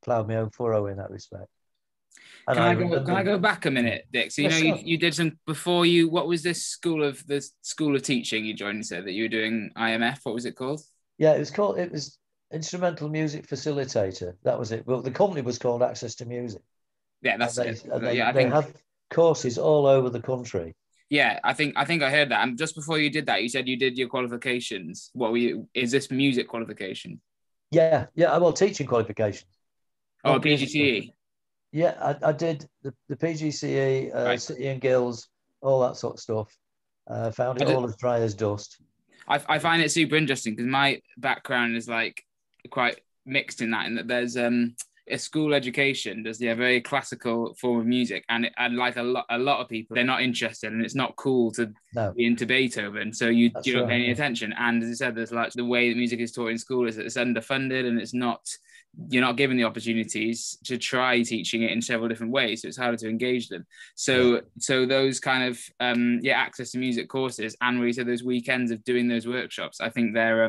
ploughed my own furrow in that respect. And Can I go back a minute, Dick? So you did some before you. What was this school of teaching you joined? You said that you were doing IMF. What was it called? Yeah, it was Instrumental Music Facilitator. That was it. Well, the company was called Access to Music. Yeah, that's it. They have courses all over the country. Yeah, I think I heard that. And just before you did that, you said you did your qualifications. What were you? Is this music qualification? Yeah. Well, teaching qualifications. Oh, PGCE. Yeah, I did the PGCE, City and Guilds, all that sort of stuff. Found it all as dry as dust. I find it super interesting because my background is like quite mixed in that there's a school education, there's a very classical form of music, and like a lot of people, they're not interested, and it's not cool to be into Beethoven, so you don't pay any attention. And as I said, there's like the way that music is taught in school is that it's underfunded and it's not you're not given the opportunities to try teaching it in several different ways, so it's harder to engage them. So those kind of access to music courses, and where you said those weekends of doing those workshops, I think they're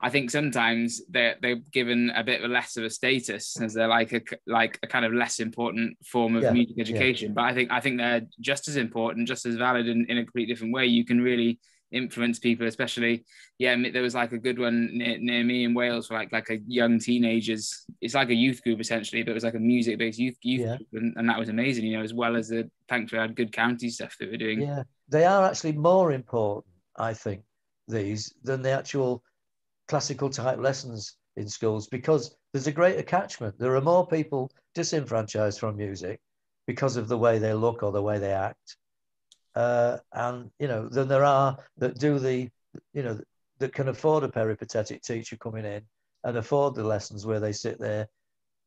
I think sometimes they're given a bit less of a status, as they're like a kind of less important form of music education. But I think they're just as important, just as valid in a completely different way. You can really influence people, especially there was like a good one near me in Wales for like a young teenagers. It's like a youth group essentially, but it was like a music-based youth group, and that was amazing, you know, as well as the thankfully I had good county stuff that we're doing. Yeah, they are actually more important, I think, these than the actual classical type lessons in schools, because there's a greater catchment. There are more people disenfranchised from music because of the way they look or the way they act, and you know, than there are that do that can afford a peripatetic teacher coming in and afford the lessons where they sit there,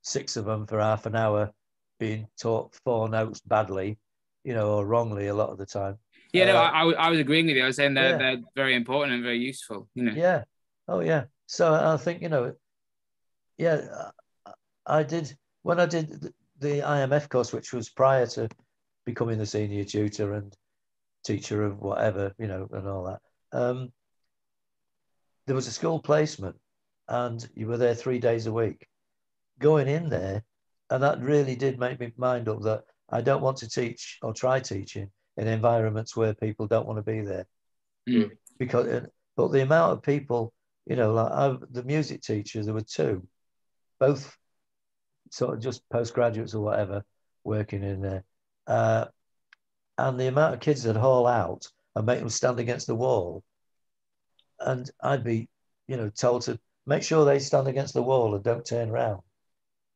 6 of them for half an hour, being taught 4 notes badly, you know, or wrongly a lot of the time. I was agreeing with you. I was saying they're very important and very useful, you know. Yeah. Oh yeah. So I think, you know, I did, when I did the IMF course, which was prior to becoming the senior tutor and teacher of whatever, you know, and all that. There was a school placement, and you were there 3 days a week. Going in there, and that really did make me mind up that I don't want to teach or try teaching in environments where people don't want to be there. But the amount of people, you know, like the music teachers, there were 2, both sort of just postgraduates or whatever, working in there. And the amount of kids that haul out and make them stand against the wall. And I'd be, you know, told to make sure they stand against the wall and don't turn around.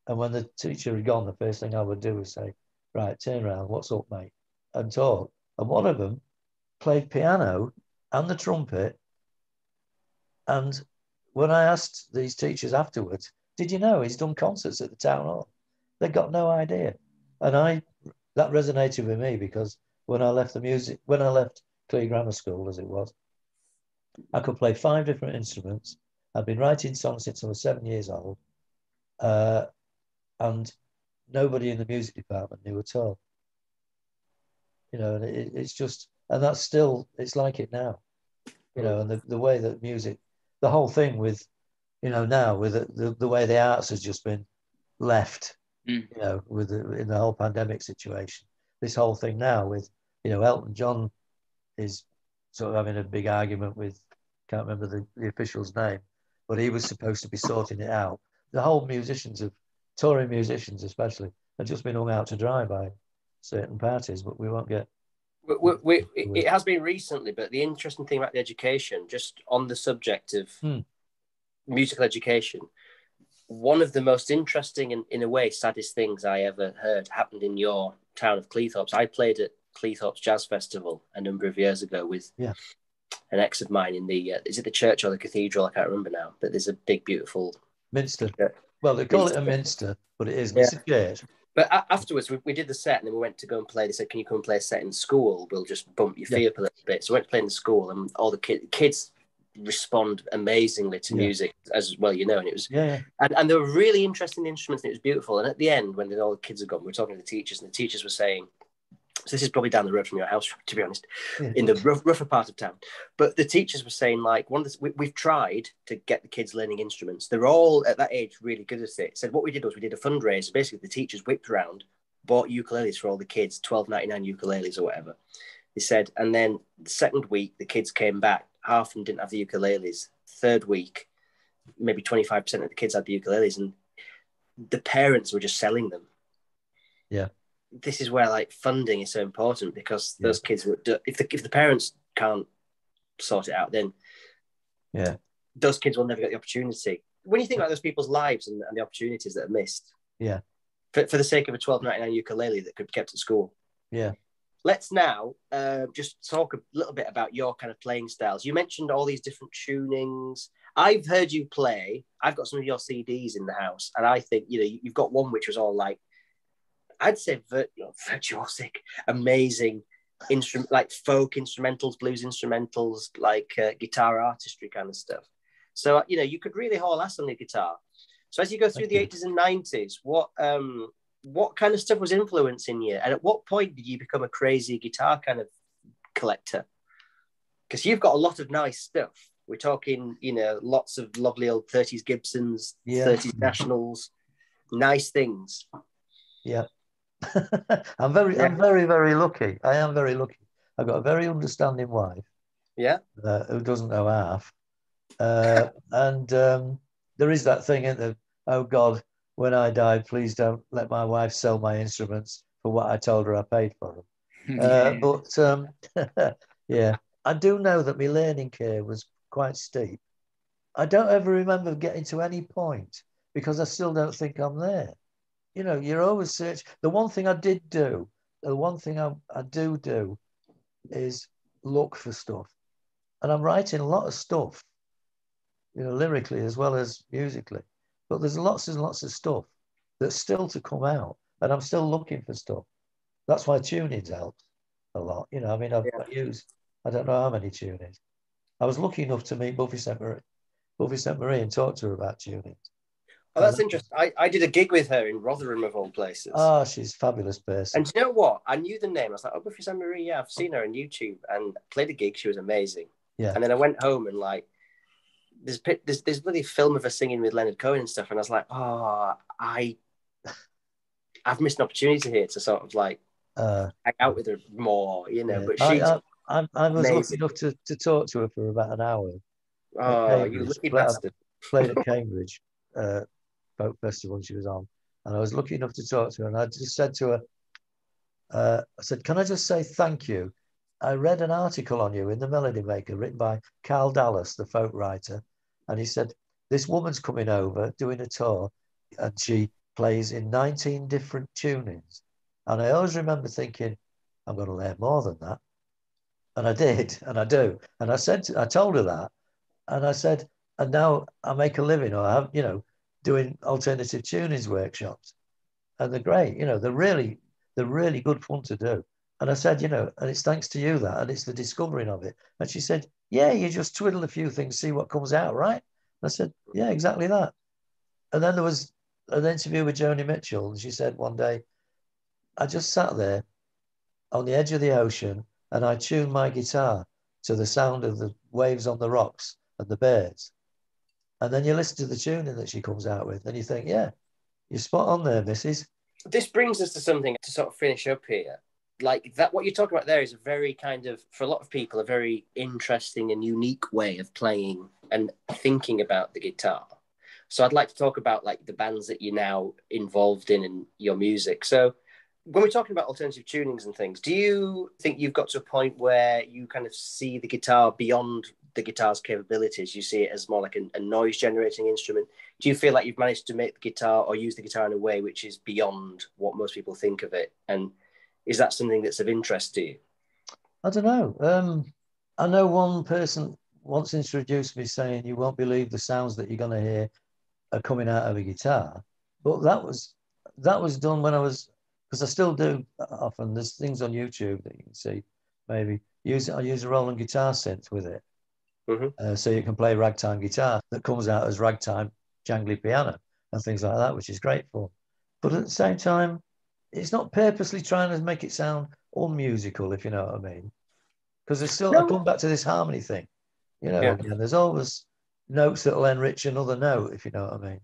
And when the teacher had gone, the first thing I would do was say, right, turn around, what's up, mate? And talk. And one of them played piano and the trumpet. And when I asked these teachers afterwards, did you know he's done concerts at the town hall? They got no idea. And that resonated with me, because when I left Clee Grammar School, as it was, I could play 5 different instruments. I'd been writing songs since I was 7 years old. And nobody in the music department knew at all. You know, and it's just, and that's still, it's like it now. You know, and the way that music, the whole thing with, you know, now with the way the arts has just been left, you know, in the whole pandemic situation. This whole thing now with, you know, Elton John is sort of having a big argument with, can't remember the official's name, but he was supposed to be sorting it out. The whole touring musicians especially, have just been hung out to dry by certain parties, but we won't get... It has been recently, but the interesting thing about the education, just on the subject of musical education, one of the most interesting and, in a way, saddest things I ever heard happened in your town of Cleethorpes. I played at Cleethorpes Jazz Festival a number of years ago with an ex of mine in the, is it the church or the cathedral? I can't remember now, but there's a big, beautiful... Minster. Well, they call it a minster, but it isn't. It's a church. But afterwards, we did the set, and then we went to go and play. They said, can you come and play a set in school? We'll just bump your fee up a little bit. So we went to play in the school, and all the kids respond amazingly to music, as well, you know. And it was, and they were really interesting instruments, and it was beautiful. And at the end, when all the kids had gone, we were talking to the teachers, and the teachers were saying, so this is probably down the road from your house, to be honest, in the rougher part of town. But the teachers were saying, like, we've tried to get the kids learning instruments. They're all at that age really good at it. Said what we did was we did a fundraiser. Basically, the teachers whipped around, bought ukuleles for all the kids, $12.99 ukuleles or whatever. They said, and then the second week, the kids came back. Half of them didn't have the ukuleles. Third week, maybe 25% of the kids had the ukuleles, and the parents were just selling them. Yeah. This is where like funding is so important, because those kids would, if the parents can't sort it out, then those kids will never get the opportunity. When you think about those people's lives and the opportunities that are missed, for the sake of a $12.99 ukulele that could be kept at school. Let's now just talk a little bit about your kind of playing styles. You mentioned all these different tunings. I've heard you play. I've got some of your CDs in the house, and I think, you know, you've got one which was all like, I'd say virtuosic, amazing instrument, like folk instrumentals, blues instrumentals, like guitar artistry kind of stuff. So, you know, you could really haul ass on the guitar. So as you go through the 80s and 90s, what kind of stuff was influencing you? And at what point did you become a crazy guitar kind of collector? Because you've got a lot of nice stuff. We're talking, lots of lovely old 30s Gibsons, 30s Nationals, nice things. Yeah. I'm very, very lucky. I am very lucky. I've got a very understanding wife. Yeah. Who doesn't know half. And there is that thing, isn't there? Oh God, when I die, please don't let my wife sell my instruments for what I told her I paid for them. But yeah, I do know that my learning curve was quite steep. I don't ever remember getting to any point because I still don't think I'm there. You're always searching. The one thing I did do, the one thing I do is look for stuff. And I'm writing a lot of stuff, lyrically as well as musically. But there's lots and lots of stuff that's still to come out. And I'm still looking for stuff. That's why tunings helps a lot. I don't know how many tunings. I was lucky enough to meet Buffy St. Marie and talk to her about tunings. Oh, that's interesting. I did a gig with her in Rotherham, of all places. Oh, she's a fabulous person. And you know what? I knew the name. I was like, oh, Buffy St. Marie, yeah, I've seen her on YouTube. And played a gig. She was amazing. Yeah. And then I went home and there's bloody film of her singing with Leonard Cohen and stuff. And I was like, oh, I've missed an opportunity here to sort of hang out with her more, Yeah. But she's I was lucky enough to talk to her for about an hour. Oh, you lucky bastard. Played at Cambridge folk festival she was on, and I was lucky enough to talk to her, and I just said to her, I said, can I just say thank you? I read an article on you in the Melody Maker written by Carl Dallas, the folk writer, and he said, this woman's coming over doing a tour and she plays in 19 different tunings. And I always remember thinking, I'm going to learn more than that. And I did, and I do. And I told her that, and I said, and now I make a living, or I have, doing alternative tunings workshops. And they're great, they're really good fun to do. And I said, and it's thanks to you that, and it's the discovering of it. And she said, yeah, you just twiddle a few things, see what comes out, right? I said, yeah, exactly that. And then there was an interview with Joni Mitchell, and she said one day, I just sat there on the edge of the ocean and I tuned my guitar to the sound of the waves on the rocks and the birds. And then you listen to the tuning that she comes out with and you think, yeah, you're spot on there, missus. This brings us to something to sort of finish up here. Like that, what you're talking about there is a very kind of, for a lot of people, a very interesting and unique way of playing and thinking about the guitar. So I'd like to talk about the bands that you're now involved in your music. So when we're talking about alternative tunings and things, do you think you've got to a point where you kind of see the guitar beyond the guitar's capabilities? You see it as more like a noise generating instrument? Do you feel like you've managed to make the guitar or use the guitar in a way which is beyond what most people think of it? And is that something that's of interest to you? I don't know. I know one person once introduced me saying, you won't believe the sounds that you're going to hear are coming out of a guitar. But that was done when I was, because I still do often. There's things on YouTube that you can see. Maybe I use a Roland guitar synth with it, so you can play ragtime guitar that comes out as ragtime jangly piano and things like that, which is great fun. But at the same time, it's not purposely trying to make it sound unmusical, if you know what I mean. Because there's still, I come back to this harmony thing. Again, there's always notes that'll enrich another note, if you know what I mean.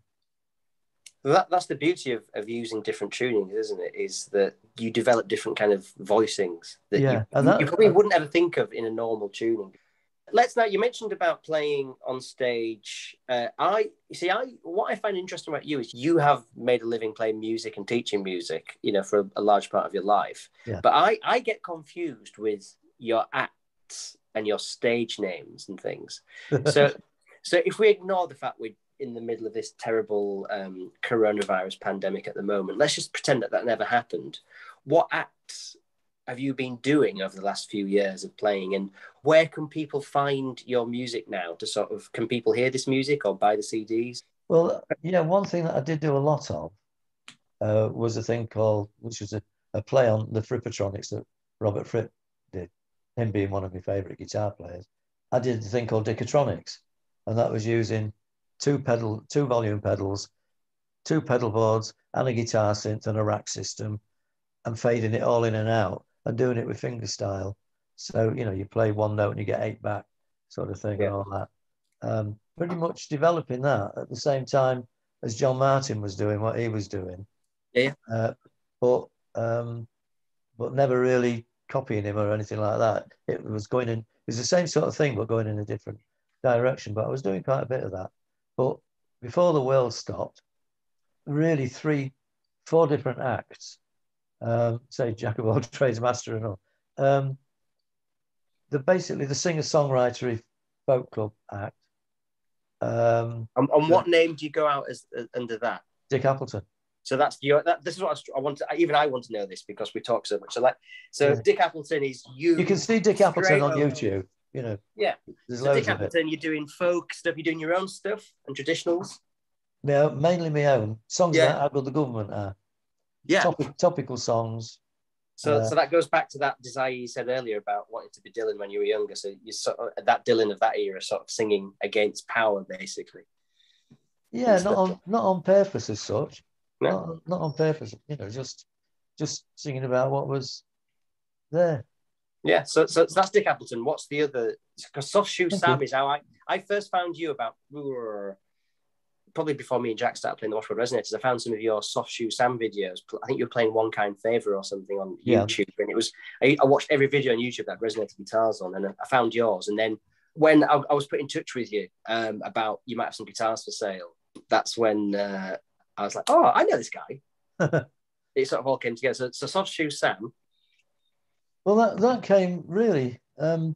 That's the beauty of using different tunings, isn't it? Is that you develop different kind of voicings that you probably wouldn't ever think of in a normal tuning. You mentioned about playing on stage. What I find interesting about you is you have made a living playing music and teaching music, for a large part of your life. Yeah. But I get confused with your acts and your stage names and things. So if we ignore the fact we're in the middle of this terrible coronavirus pandemic at the moment, let's just pretend that never happened. What acts have you been doing over the last few years of playing, and where can people find your music now can people hear this music or buy the CDs? Well, one thing that I did do a lot of was a thing which was a play on the Frippatronics that Robert Fripp did, him being one of my favourite guitar players. I did a thing called Dickatronics, and that was using two volume pedals 2 pedal boards and a guitar synth and a rack system, and fading it all in and out and doing it with fingerstyle. So, you know, you play one note and you get 8 back, sort of thing, and all that. Pretty much developing that at the same time as John Martin was doing what he was doing. Yeah. But never really copying him or anything like that. It was the same sort of thing, but going in a different direction. But I was doing quite a bit of that. But before the world stopped, really 4 different acts, say Jack of all trades, master and all. Basically the singer-songwriter folk club act. And what name do you go out as under that? Dick Appleton. So that's this is what I want to. Even I want to know this because we talk so much. So Dick Appleton is you. You can see Dick Appleton on YouTube. You know. Yeah. There's so loads Dick Appleton, you're doing folk stuff. You're doing your own stuff and traditionals. Yeah, mainly my own songs that how good the government are. Yeah. Topical songs. So that goes back to that desire you said earlier about wanting to be Dylan when you were younger. So you sort of that Dylan of that era, sort of singing against power, basically. Yeah, not on purpose as such. No. Not on purpose. You know, just singing about what was there. Yeah. So that's Dick Appleton. What's the other? Because Soft Shoe Sam is how I first found you about. Probably before me and Jack started playing the Washboard Resonators, I found some of your Soft Shoe Sam videos. I think you were playing One Kind Favour or something on YouTube. And it was, I watched every video on YouTube that Resonator guitars on, and I found yours. And then when I was put in touch with you about you might have some guitars for sale, that's when I was like, oh, I know this guy. It sort of all came together. So Soft Shoe Sam. Well, that came really. I mean,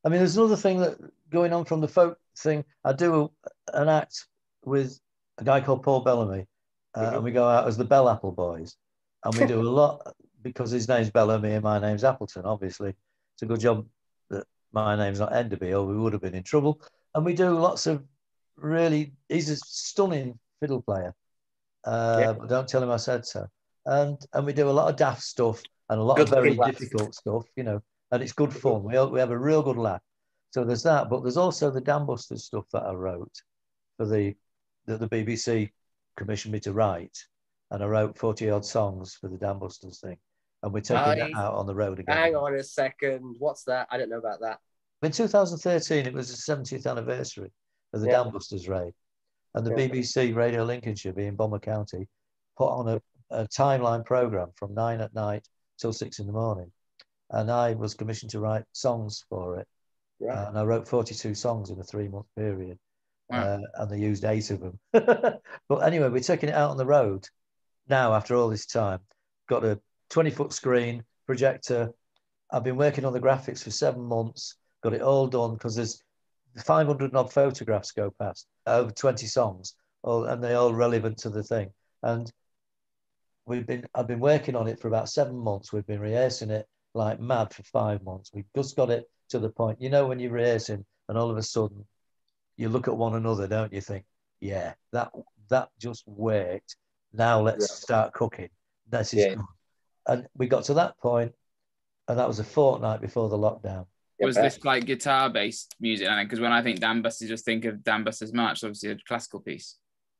there's another thing that going on from the folk thing. I do an act with a guy called Paul Bellamy, and we go out as the Bell Apple Boys, and we do a lot because his name's Bellamy and my name's Appleton. Obviously, it's a good job that my name's not Enderby, or we would have been in trouble. And we do lots of really. He's a stunning fiddle player, but don't tell him I said so. And we do a lot of daft stuff and a lot of very difficult stuff, you know. And it's good fun. We have a real good laugh. So there's that, but there's also the Dambusters stuff that I wrote for the BBC commissioned me to write, and I wrote 40-odd songs for the Dambusters thing, and we're taking that out on the road again. Hang on a second, what's that? I don't know about that. In 2013, it was the 70th anniversary of the Dambusters raid, and the BBC Radio Lincolnshire, being Bomber County, put on a timeline programme from 9 at night till 6 in the morning, and I was commissioned to write songs for it, and I wrote 42 songs in a 3-month period. And they used 8 of them. But anyway, we're taking it out on the road now after all this time. Got a 20-foot screen, projector. I've been working on the graphics for 7 months. Got it all done because there's 500 odd photographs go past, over 20 songs, and they're all relevant to the thing. And I've been working on it for about 7 months. We've been rehearsing it like mad for 5 months. We've just got it to the point, you know, when you're rehearsing and all of a sudden you look at one another, don't you? Think, yeah, that just worked. Now let's start cooking. This is good. And we got to that point, and that was a fortnight before the lockdown. Was this like guitar-based music? Because when I think Dambusters, just think of Dambusters March, obviously a classical piece.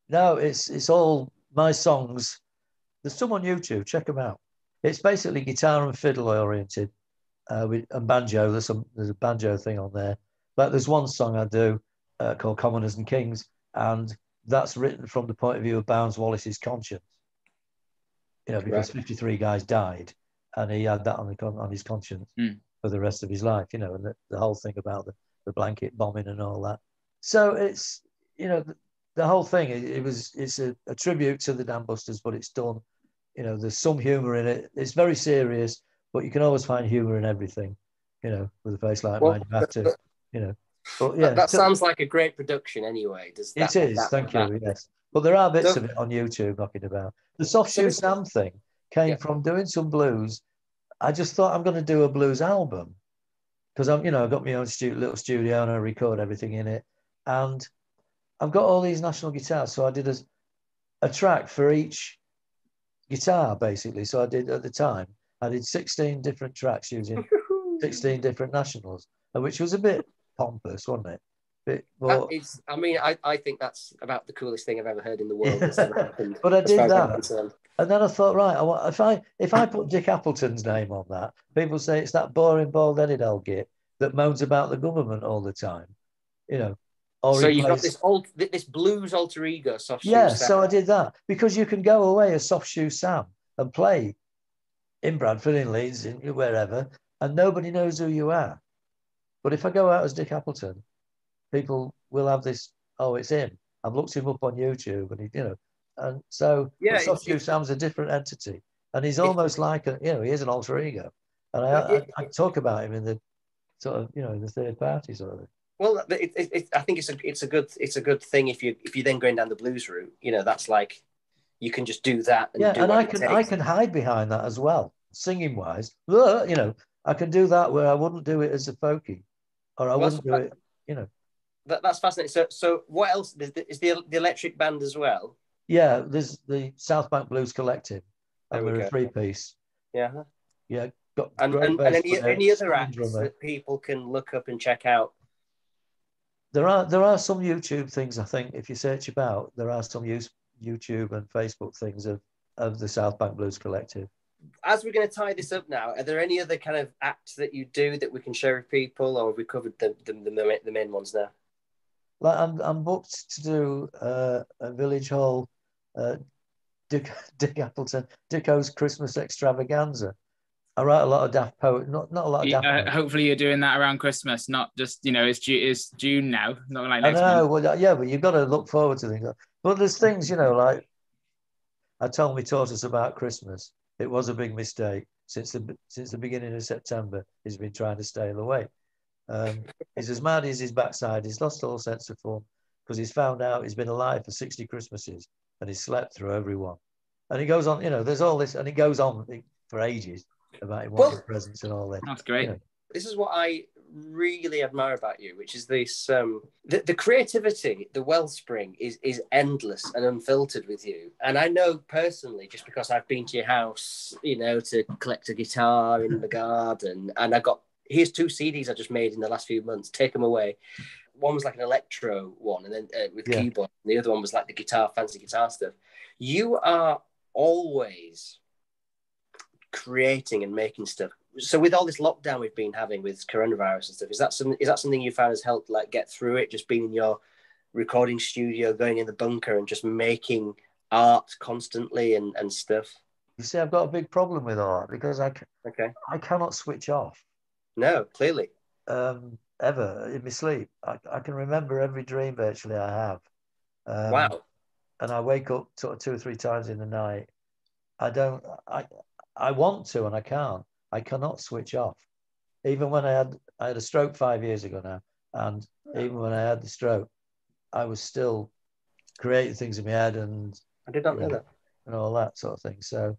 No, it's all my songs. There's some on YouTube. Check them out. It's basically guitar and fiddle oriented, and banjo. There's a banjo thing on there. But there's one song I do called Commoners and Kings, and that's written from the point of view of Bounds Wallace's conscience. You know, because 53 guys died, and he had that on his conscience for the rest of his life. You know, and the whole thing about the blanket bombing and all that. So it's, you know, the whole thing. It's a tribute to the Dambusters, but it's done. You know, there's some humour in it. It's very serious, but you can always find humour in everything. You know, with a face like mine, you have to. You know. But yeah, that sounds like a great production anyway. It is, thank you, yes. But there are bits of it on YouTube knocking about. The Soft Shoe Sam thing came from doing some blues. I just thought I'm going to do a blues album because I've got my own little studio and I record everything in it. And I've got all these national guitars. So I did a track for each guitar, basically. So I did, at the time, I did 16 different tracks using 16 different nationals, which was a bit pompous, wasn't it? But I mean, I think that's about the coolest thing I've ever heard in the world that's ever happened. But I as far did as I'm that. concerned. And then I thought, right, if I put Dick Appleton's name on that, people say it's that boring, bald-headed old git that moans about the government all the time, you know. Or So he you've got plays... this blues alter ego, Soft Shoe Yeah, Sam. so I did that because you can go away as Soft Shoe Sam and play in Bradford, in Leeds, in wherever, and nobody knows who you are. But if I go out as Dick Appleton, people will have this, oh, it's him. I've looked him up on YouTube, and and so Soft Shoe Sam's a different entity, and he's almost like he is an alter ego, and I talk about him in the sort of the third party sort of thing. Well, I think it's a good thing if you're then going down the blues route. That's like you can just do that. And I can hide behind that as well, singing wise. I can do that where I wouldn't do it as a folkie, or I wouldn't do it. That's fascinating. So what else is the electric band as well? Yeah, there's the South Bank Blues Collective, and we're a 3-piece. Yeah. Yeah. Got and any other acts that people can look up and check out? There are some YouTube things, I think, if you search about, there are some YouTube and Facebook things of the South Bank Blues Collective. As we're going to tie this up now, are there any other kind of acts that you do that we can share with people, or have we covered the main ones now? Like I'm booked to do a Village Hall, Dick Appleton, Dicko's Christmas Extravaganza. I write a lot of daft poetry, not a lot of daft poetry. Hopefully you're doing that around Christmas, not just, it's June now, not like next month. Well, yeah, but you've got to look forward to things. But there's things, like I told me tortoise about Christmas. It was a big mistake. Since the beginning of September, he's been trying to stay away. He's as mad as his backside. He's lost all sense of form because he's found out he's been alive for 60 Christmases and he's slept through every one. And he goes on, there's all this, and it goes on for ages about him wanting presents and all that. That's great. This is what I really admire about you, which is this the creativity, the wellspring is endless and unfiltered with you. And I know personally, just because I've been to your house, to collect a guitar in the garden, and here's 2 CDs I just made in the last few months. Take them away. One was like an electro one, and then with keyboard. And the other one was like the fancy guitar stuff. You are always creating and making stuff. So with all this lockdown we've been having with coronavirus and stuff, is that something you found has helped like get through it? Just being in your recording studio, going in the bunker, and just making art constantly and stuff. You see, I've got a big problem with art because I cannot switch off. No, clearly. Ever in my sleep, I can remember every dream virtually I have. Wow. And I wake up sort of 2 or 3 times in the night. I want to, and I can't. I cannot switch off. Even when I had a stroke 5 years ago now, and even when I had the stroke, I was still creating things in my head, and I did not know that, and all that sort of thing. So,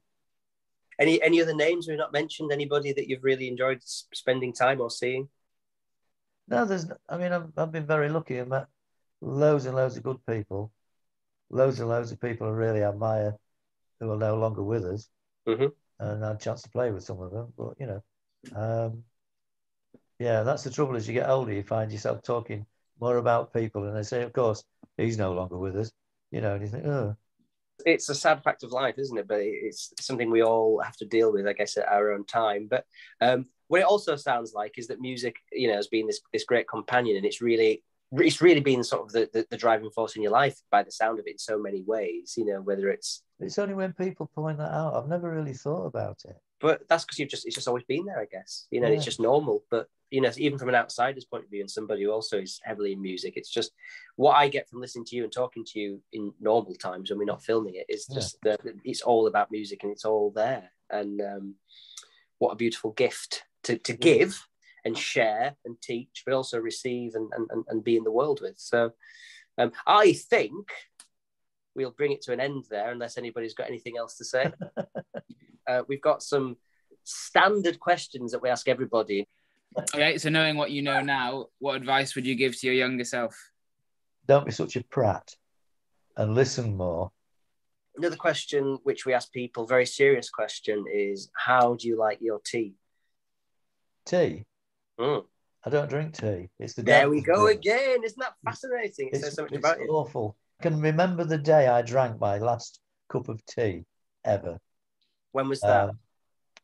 any other names we've not mentioned? Anybody that you've really enjoyed spending time or seeing? No, I've been very lucky. I met loads and loads of good people, loads and loads of people I really admire who are no longer with us. Mm-hmm. And I had a chance to play with some of them. But, that's the trouble. As you get older, you find yourself talking more about people. And they say, of course, he's no longer with us. And you think, oh. It's a sad fact of life, isn't it? But it's something we all have to deal with, I guess, at our own time. But what it also sounds like is that music, has been this great companion. And it's really been sort of the driving force in your life by the sound of it in so many ways, whether it's only when people point that out. I've never really thought about it. But that's because it's just always been there, I guess. It's just normal. But, even from an outsider's point of view and somebody who also is heavily in music, it's just what I get from listening to you and talking to you in normal times when we're not filming it is just that it's all about music and it's all there. And what a beautiful gift to give and share and teach, but also receive and be in the world with. So I think we'll bring it to an end there, unless anybody's got anything else to say. We've got some standard questions that we ask everybody. Okay, so knowing what you know now, what advice would you give to your younger self? Don't be such a prat and listen more. Another question which we ask people, very serious question, is how do you like your tea? Tea? I don't drink tea. It's the There we devil's go drink. again. Isn't that fascinating? It says so much about It's you. awful. I can remember the day I drank my last cup of tea ever. When was that?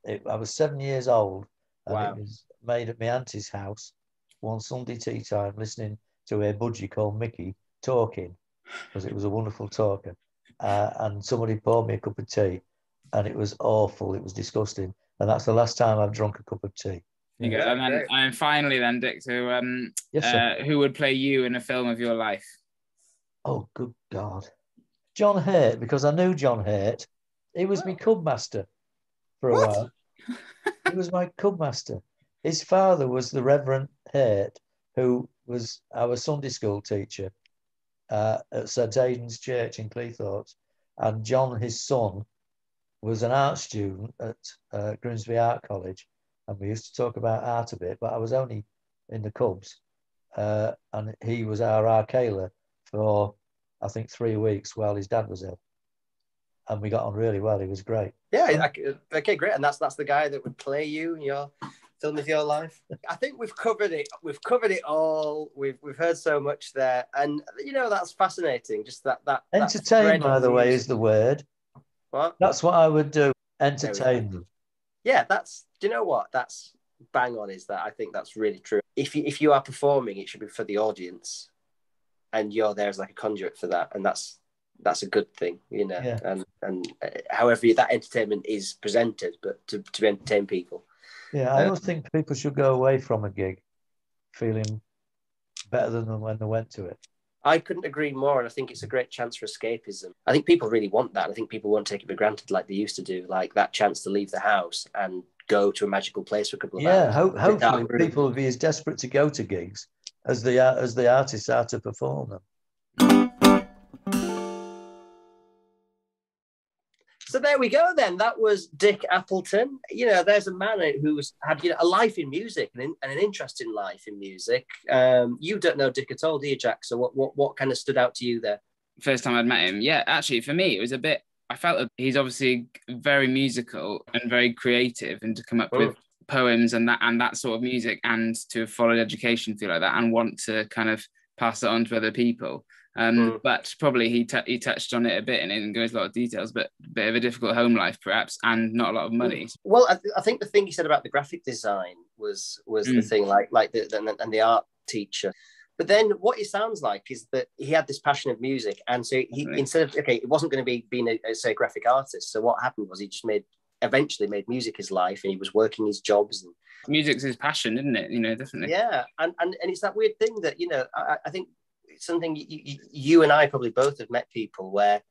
I was 7 years old, and Wow. it was made at my auntie's house one Sunday tea time, listening to a budgie called Mickey talking, because it was a wonderful talker. And somebody poured me a cup of tea, and it was awful. It was disgusting. And that's the last time I've drunk a cup of tea. You go. And finally then, Dick, so Yes, sir. who would play you in a film of your life? Oh, good God. John Haight, because I knew John Haight. He was my cub master for a while. He was my cub master. His father was the Reverend Haight, who was our Sunday school teacher at St Aidan's Church in Cleethorpes. And John, his son, was an art student at Grimsby Art College. And we used to talk about art a bit, but I was only in the Cubs. And he was our arcaler for, I think, 3 weeks while his dad was ill. And we got on really well. He was great. Yeah, okay, great. And that's the guy that would play you in your film of your life. I think we've covered it. We've covered it all. We've heard so much there. And, that's fascinating. Just that Entertain, by the way, is the word. What? That's what I would do. Entertain them. Yeah, do you know what? That's bang on, is that I think that's really true. If you are performing, it should be for the audience, and you're there as like a conduit for that, and that's a good thing, Yeah. And however that entertainment is presented, but to entertain people. Yeah, I always think people should go away from a gig feeling better than when they went to it. I couldn't agree more, and I think it's a great chance for escapism. I think people really want that. I think people won't take it for granted like they used to do, like that chance to leave the house and go to a magical place for a couple of hours. Yeah, hopefully people will be as desperate to go to gigs as the artists are to perform them. So there we go then. That was Dick Appleton. There's a man who's had a life in music and an interest in life in music. You don't know Dick at all, do you, Jack? So what kind of stood out to you there? First time I'd met him, yeah, actually for me it was a bit, I felt that he's obviously very musical and very creative, and to come up with poems and that sort of music, and to have followed education, feel like that, and want to kind of pass it on to other people. But probably he touched on it a bit, and it didn't go into a lot of details, but a bit of a difficult home life perhaps, and not a lot of money. Well, I think the thing he said about the graphic design was the thing, like the art teacher. But then what it sounds like is that he had this passion of music, and so he instead of it wasn't going to be being a graphic artist. So what happened was he just eventually made music his life, and he was working his jobs. And music's his passion, isn't it? Definitely. Yeah, and it's that weird thing that I think it's something you and I probably both have met people where.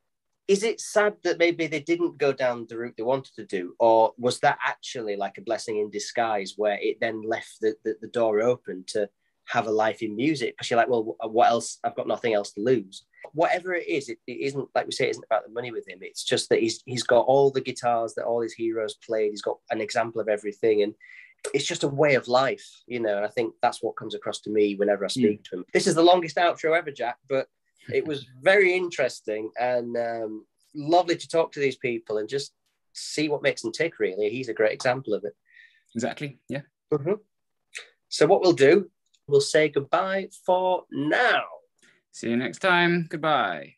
Is it sad that maybe they didn't go down the route they wanted to do? Or was that actually like a blessing in disguise where it then left the door open to have a life in music? Because you're like, well, what else? I've got nothing else to lose. Whatever it is, it isn't, like we say, it isn't about the money with him. It's just that he's got all the guitars that all his heroes played. He's got an example of everything. And it's just a way of life, and I think that's what comes across to me whenever I speak to him. This is the longest outro ever, Jack, but it was very interesting and lovely to talk to these people and just see what makes them tick, really. He's a great example of it. Exactly, yeah. Mm-hmm. So what we'll do, we'll say goodbye for now. See you next time. Goodbye.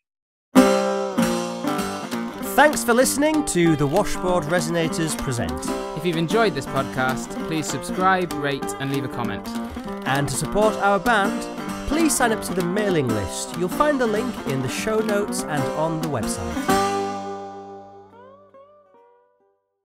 Thanks for listening to the Washboard Resonators Present. If you've enjoyed this podcast, please subscribe, rate and leave a comment. And to support our band, please sign up to the mailing list. You'll find the link in the show notes and on the website.